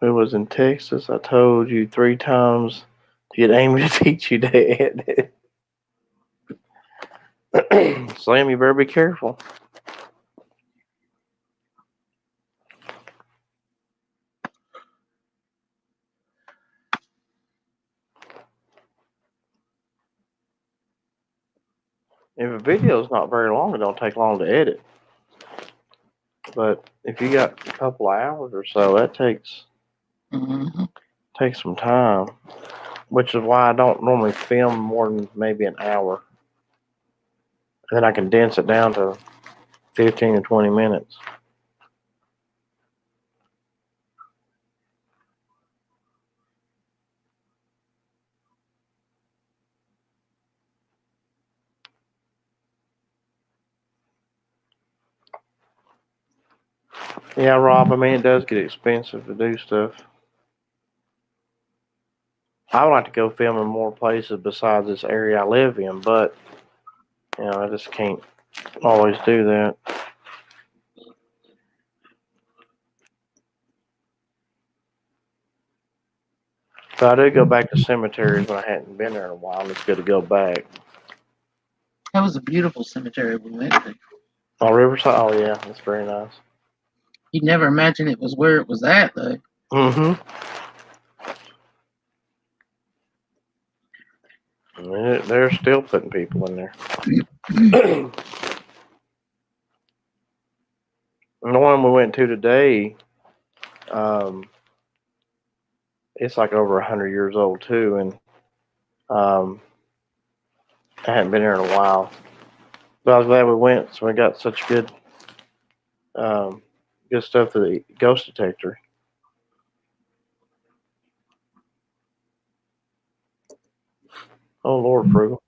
It was in Texas. I told you 3 times to get Amy to teach you to edit. Slim, you better be careful. If a video is not very long, it don't take long to edit. But if you got a couple of hours or so, that takes some time. Which is why I don't normally film more than maybe an hour. And then I condense it down to 15 to 20 minutes. Yeah, Rob, I mean, it does get expensive to do stuff. I would like to go film in more places besides this area I live in, but, I just can't Always do that. So I did go back to cemeteries when I hadn't been there in a while. It's good to go back. That was a beautiful cemetery we went to. Oh, Riverside? Oh, yeah. That's very nice. You'd never imagine it was where it was at, though. Mm-hmm. They're still putting people in there. And the one we went to today, it's like over 100 years old too, and I hadn't been there in a while. But I was glad we went, so we got such good, good stuff for the ghost detector. Oh Lord, Frugal.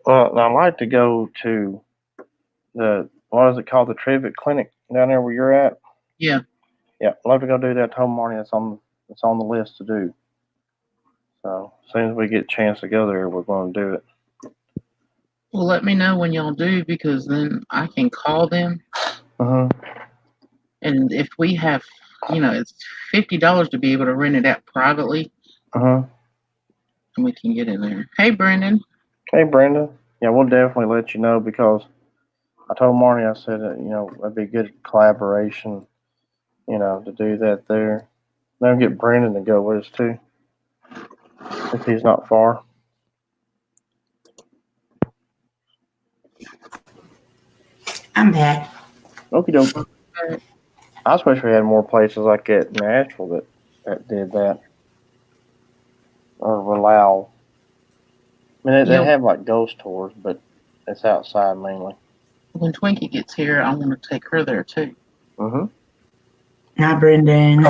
Well, I like to go to what is it called, the Trivet Clinic down there where you're at. Yeah. Yeah, I'd love to go do that tomorrow morning. It's on the list to do. So as soon as we get a chance to go there, we're going to do it. Well, let me know when y'all do, because then I can call them. And if we have, it's $50 to be able to rent it out privately, and we can get in there. Hey, Brendan. Hey, Brenda. Yeah, we'll definitely let you know, because I told Marty, I said, that'd be good collaboration, to do that there. Then get Brendan to go with us too, if he's not far. I'm back. Okie doke. I just wish we had more places like that in Nashville that did that, or allow. I mean, they have like ghost tours, but it's outside mainly. When Twinkie gets here, I want to take her there too. Hi, Brendan.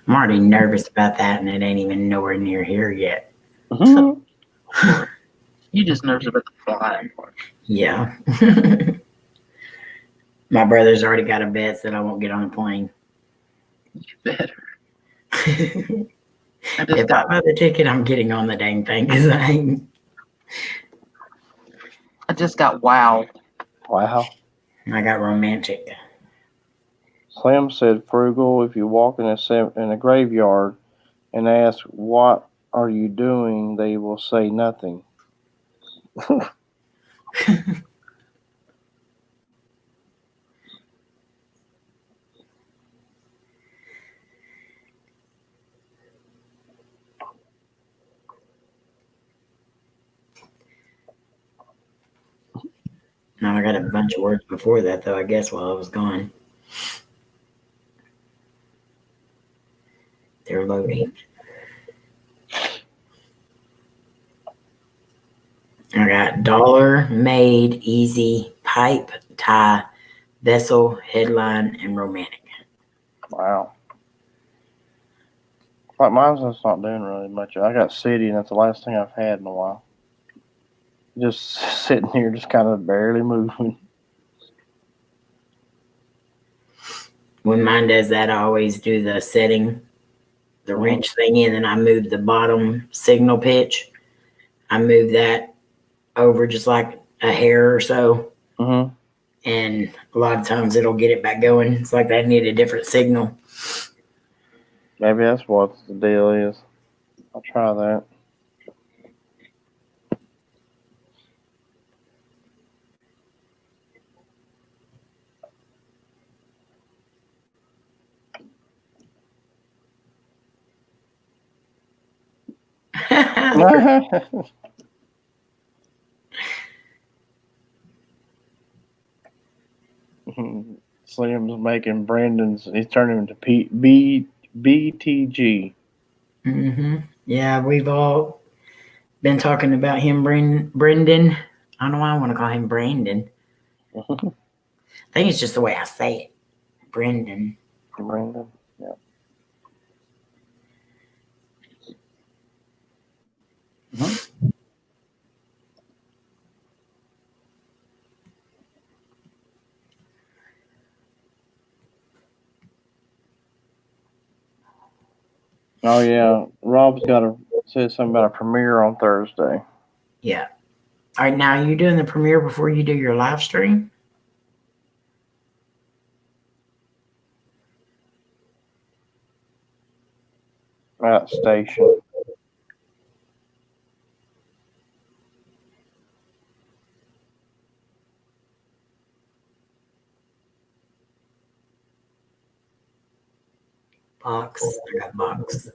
I'm already nervous about that, and it ain't even nowhere near here yet. You just nervous about the flying part. Yeah. My brother's already got a bet that I won't get on the plane. You better. If I buy the ticket, I'm getting on the dang thing, because I just got wowed. Wow. I got romantic. Slim said, Frugal, if you walk in a graveyard and ask, what are you doing, they will say nothing. Now I got a bunch of words before that, though, I guess, while I was gone. They're loading. I got dollar, made, easy, pipe, tie, vessel, headline, and romantic. Wow. Like mine's just not doing really much. I got city, and that's the last thing I've had in a while. Just sitting here, just kind of barely moving. When mine does that, I always do the setting, the wrench thingy, and then I move the bottom signal pitch. I move that over just like a hair or so. And a lot of times it'll get it back going. It's like they need a different signal. Maybe that's what the deal is. I'll try that. Slim's making Brandon's. He's turning him to BTG. Yeah, we've all been talking about him, Brendan. I don't know why I want to call him Brandon. I think it's just the way I say it. Brendan. Brandon. Yeah. Oh yeah, Rob's got to say something about a premiere on Thursday. Yeah. All right, now you doing the premiere before you do your live stream? At station. Box. I got box.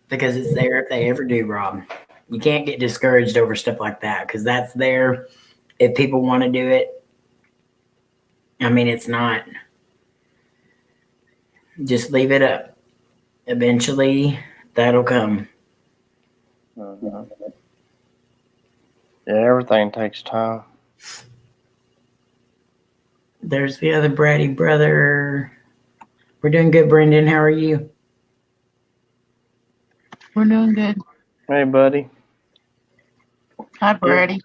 Because it's there if they ever do, Rob. You can't get discouraged over stuff like that because that's there if people want to do it. I mean, it's not. Just leave it up. Eventually, that'll come. Mm-hmm. Yeah, everything takes time. There's the other bratty brother. We're doing good, Brendan. How are you? We're doing good. Hey, buddy. Hi, Brady.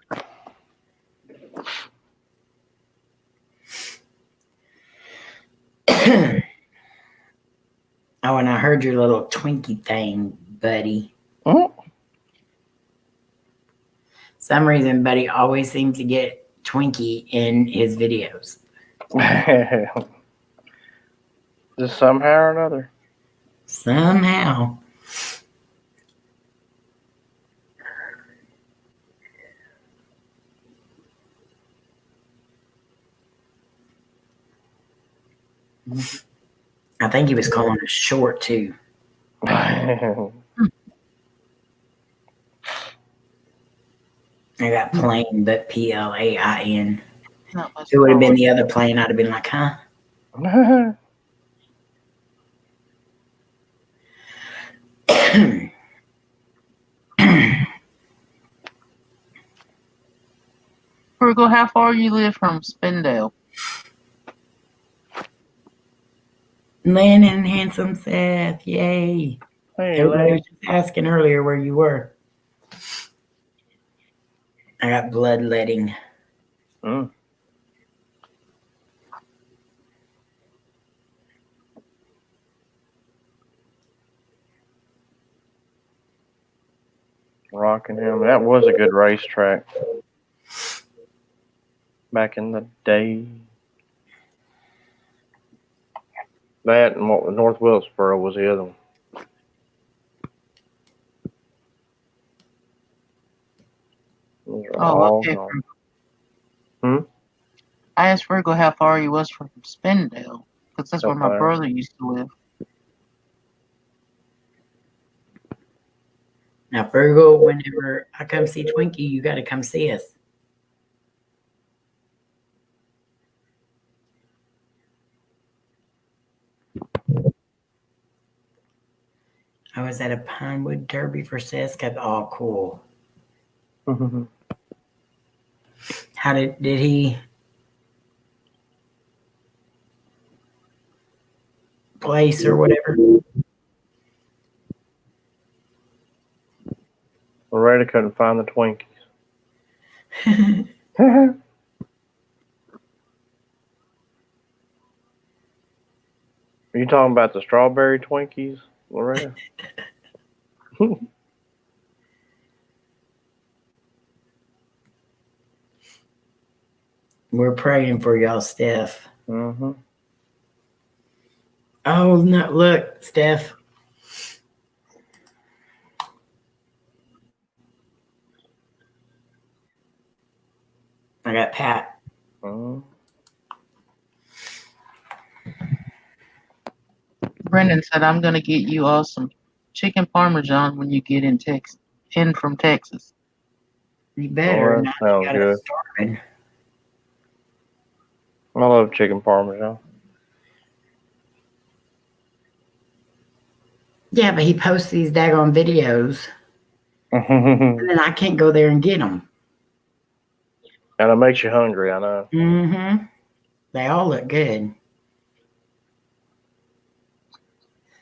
Oh, and I heard your little Twinkie thing, buddy. Mm. Some reason, buddy always seems to get Twinkie in his videos. Just somehow or another. Somehow. I think he was calling us short too. I got plain, but Plain. If it would have been the other plane, I'd have been like, huh? Virgo, how far you live from Spindale? Lynn and handsome Seth, yay. Hey, Everybody was Lane. just asking earlier where you were. I got bloodletting. Mm. Rockingham. That was a good racetrack back in the day. That and North Wilkesboro was the other one. Those are all okay. gone. I asked Virgo how far he was from Spindale, because that's where my brother used to live. Now, Virgo, whenever I come see Twinkie, you got to come see us. I was at a Pinewood Derby for Seth. Oh, cool. How did he place or whatever? Loretta couldn't find the Twinkies. Are you talking about the strawberry Twinkies, Loretta? We're praying for y'all, Steph. Mm-hmm. Oh, no, look, Steph. I got Pat. Mm-hmm. Brendan said, I'm going to get you all some chicken parmesan when you get in from Texas. You better. Oh, that sounds good. Starving. I love chicken parmesan. Yeah, but he posts these daggone videos, and then I can't go there and get them. And it makes you hungry, I know. Mm-hmm. They all look good.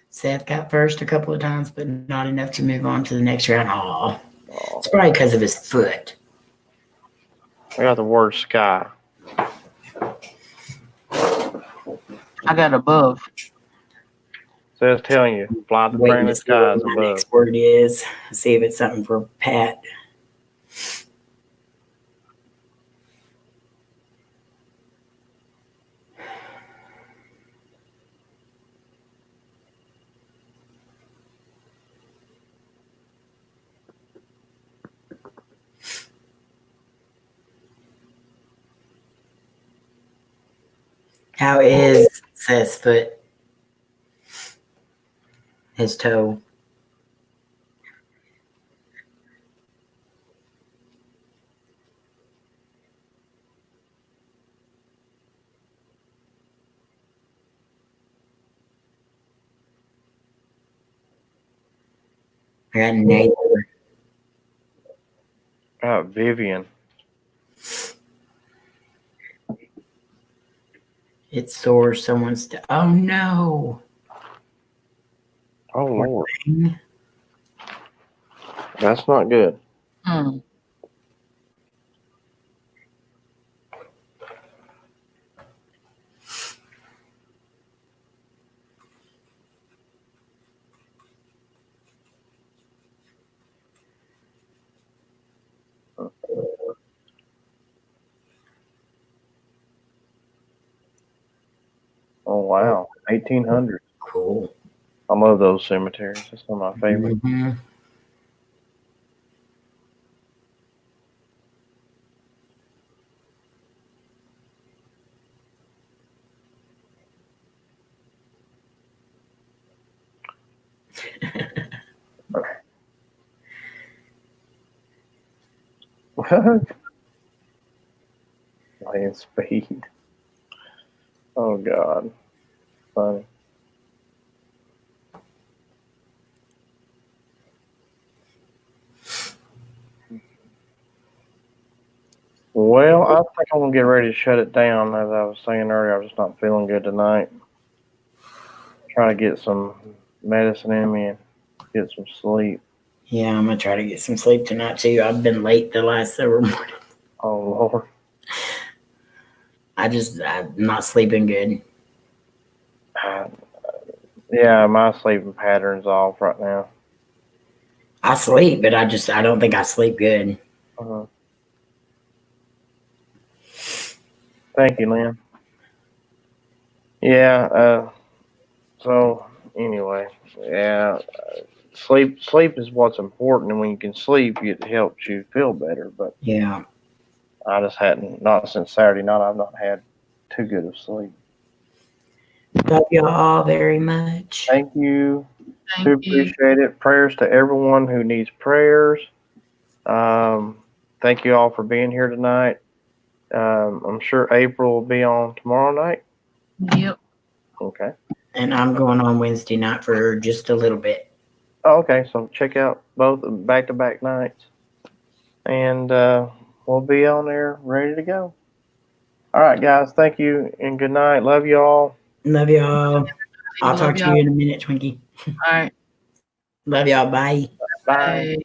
Seth got first a couple of times, but not enough to move on to the next round. Oh, it's probably because of his foot. I got the word sky. I got above. So it's telling you, fly the Waiting friendly to see what skies my above. next word is. See if it's something for Pat. How is Seth's foot? His toe. I got Nathan. I got Vivian. It's sore. Someone's. Oh no. Oh, Lord. Thing. That's not good. Hmm. Oh, wow. 1800. Cool. I love those cemeteries. That's one of my favorites. Mm-hmm. Land speed. Oh, God. Funny. Well, I think I'm going to get ready to shut it down. As I was saying earlier, I'm just not feeling good tonight. Trying to get some medicine in me and get some sleep. Yeah, I'm gonna try to get some sleep tonight too. I've been late the last several mornings. Oh, Lord. I'm not sleeping good. Yeah, my sleeping pattern's off right now. I sleep, but I don't think I sleep good. Uh-huh. Thank you, Lynn. Yeah, so anyway, yeah, sleep is what's important, and when you can sleep, it helps you feel better. But Yeah. I just hadn't, not since Saturday night, I've not had too good of sleep. Love you all very much. Thank you. Thank you. Appreciate it. Prayers to everyone who needs prayers. Thank you all for being here tonight. I'm sure April will be on tomorrow night. Yep. Okay. And I'm going on Wednesday night for just a little bit. Oh, okay. So check out both back-to-back nights, and we'll be on there ready to go. All right, guys. Thank you and good night. Love you all. Love y'all. I'll Love talk to y'all. you in a minute, Twinkie. All right. Love y'all. Bye. Bye. Bye.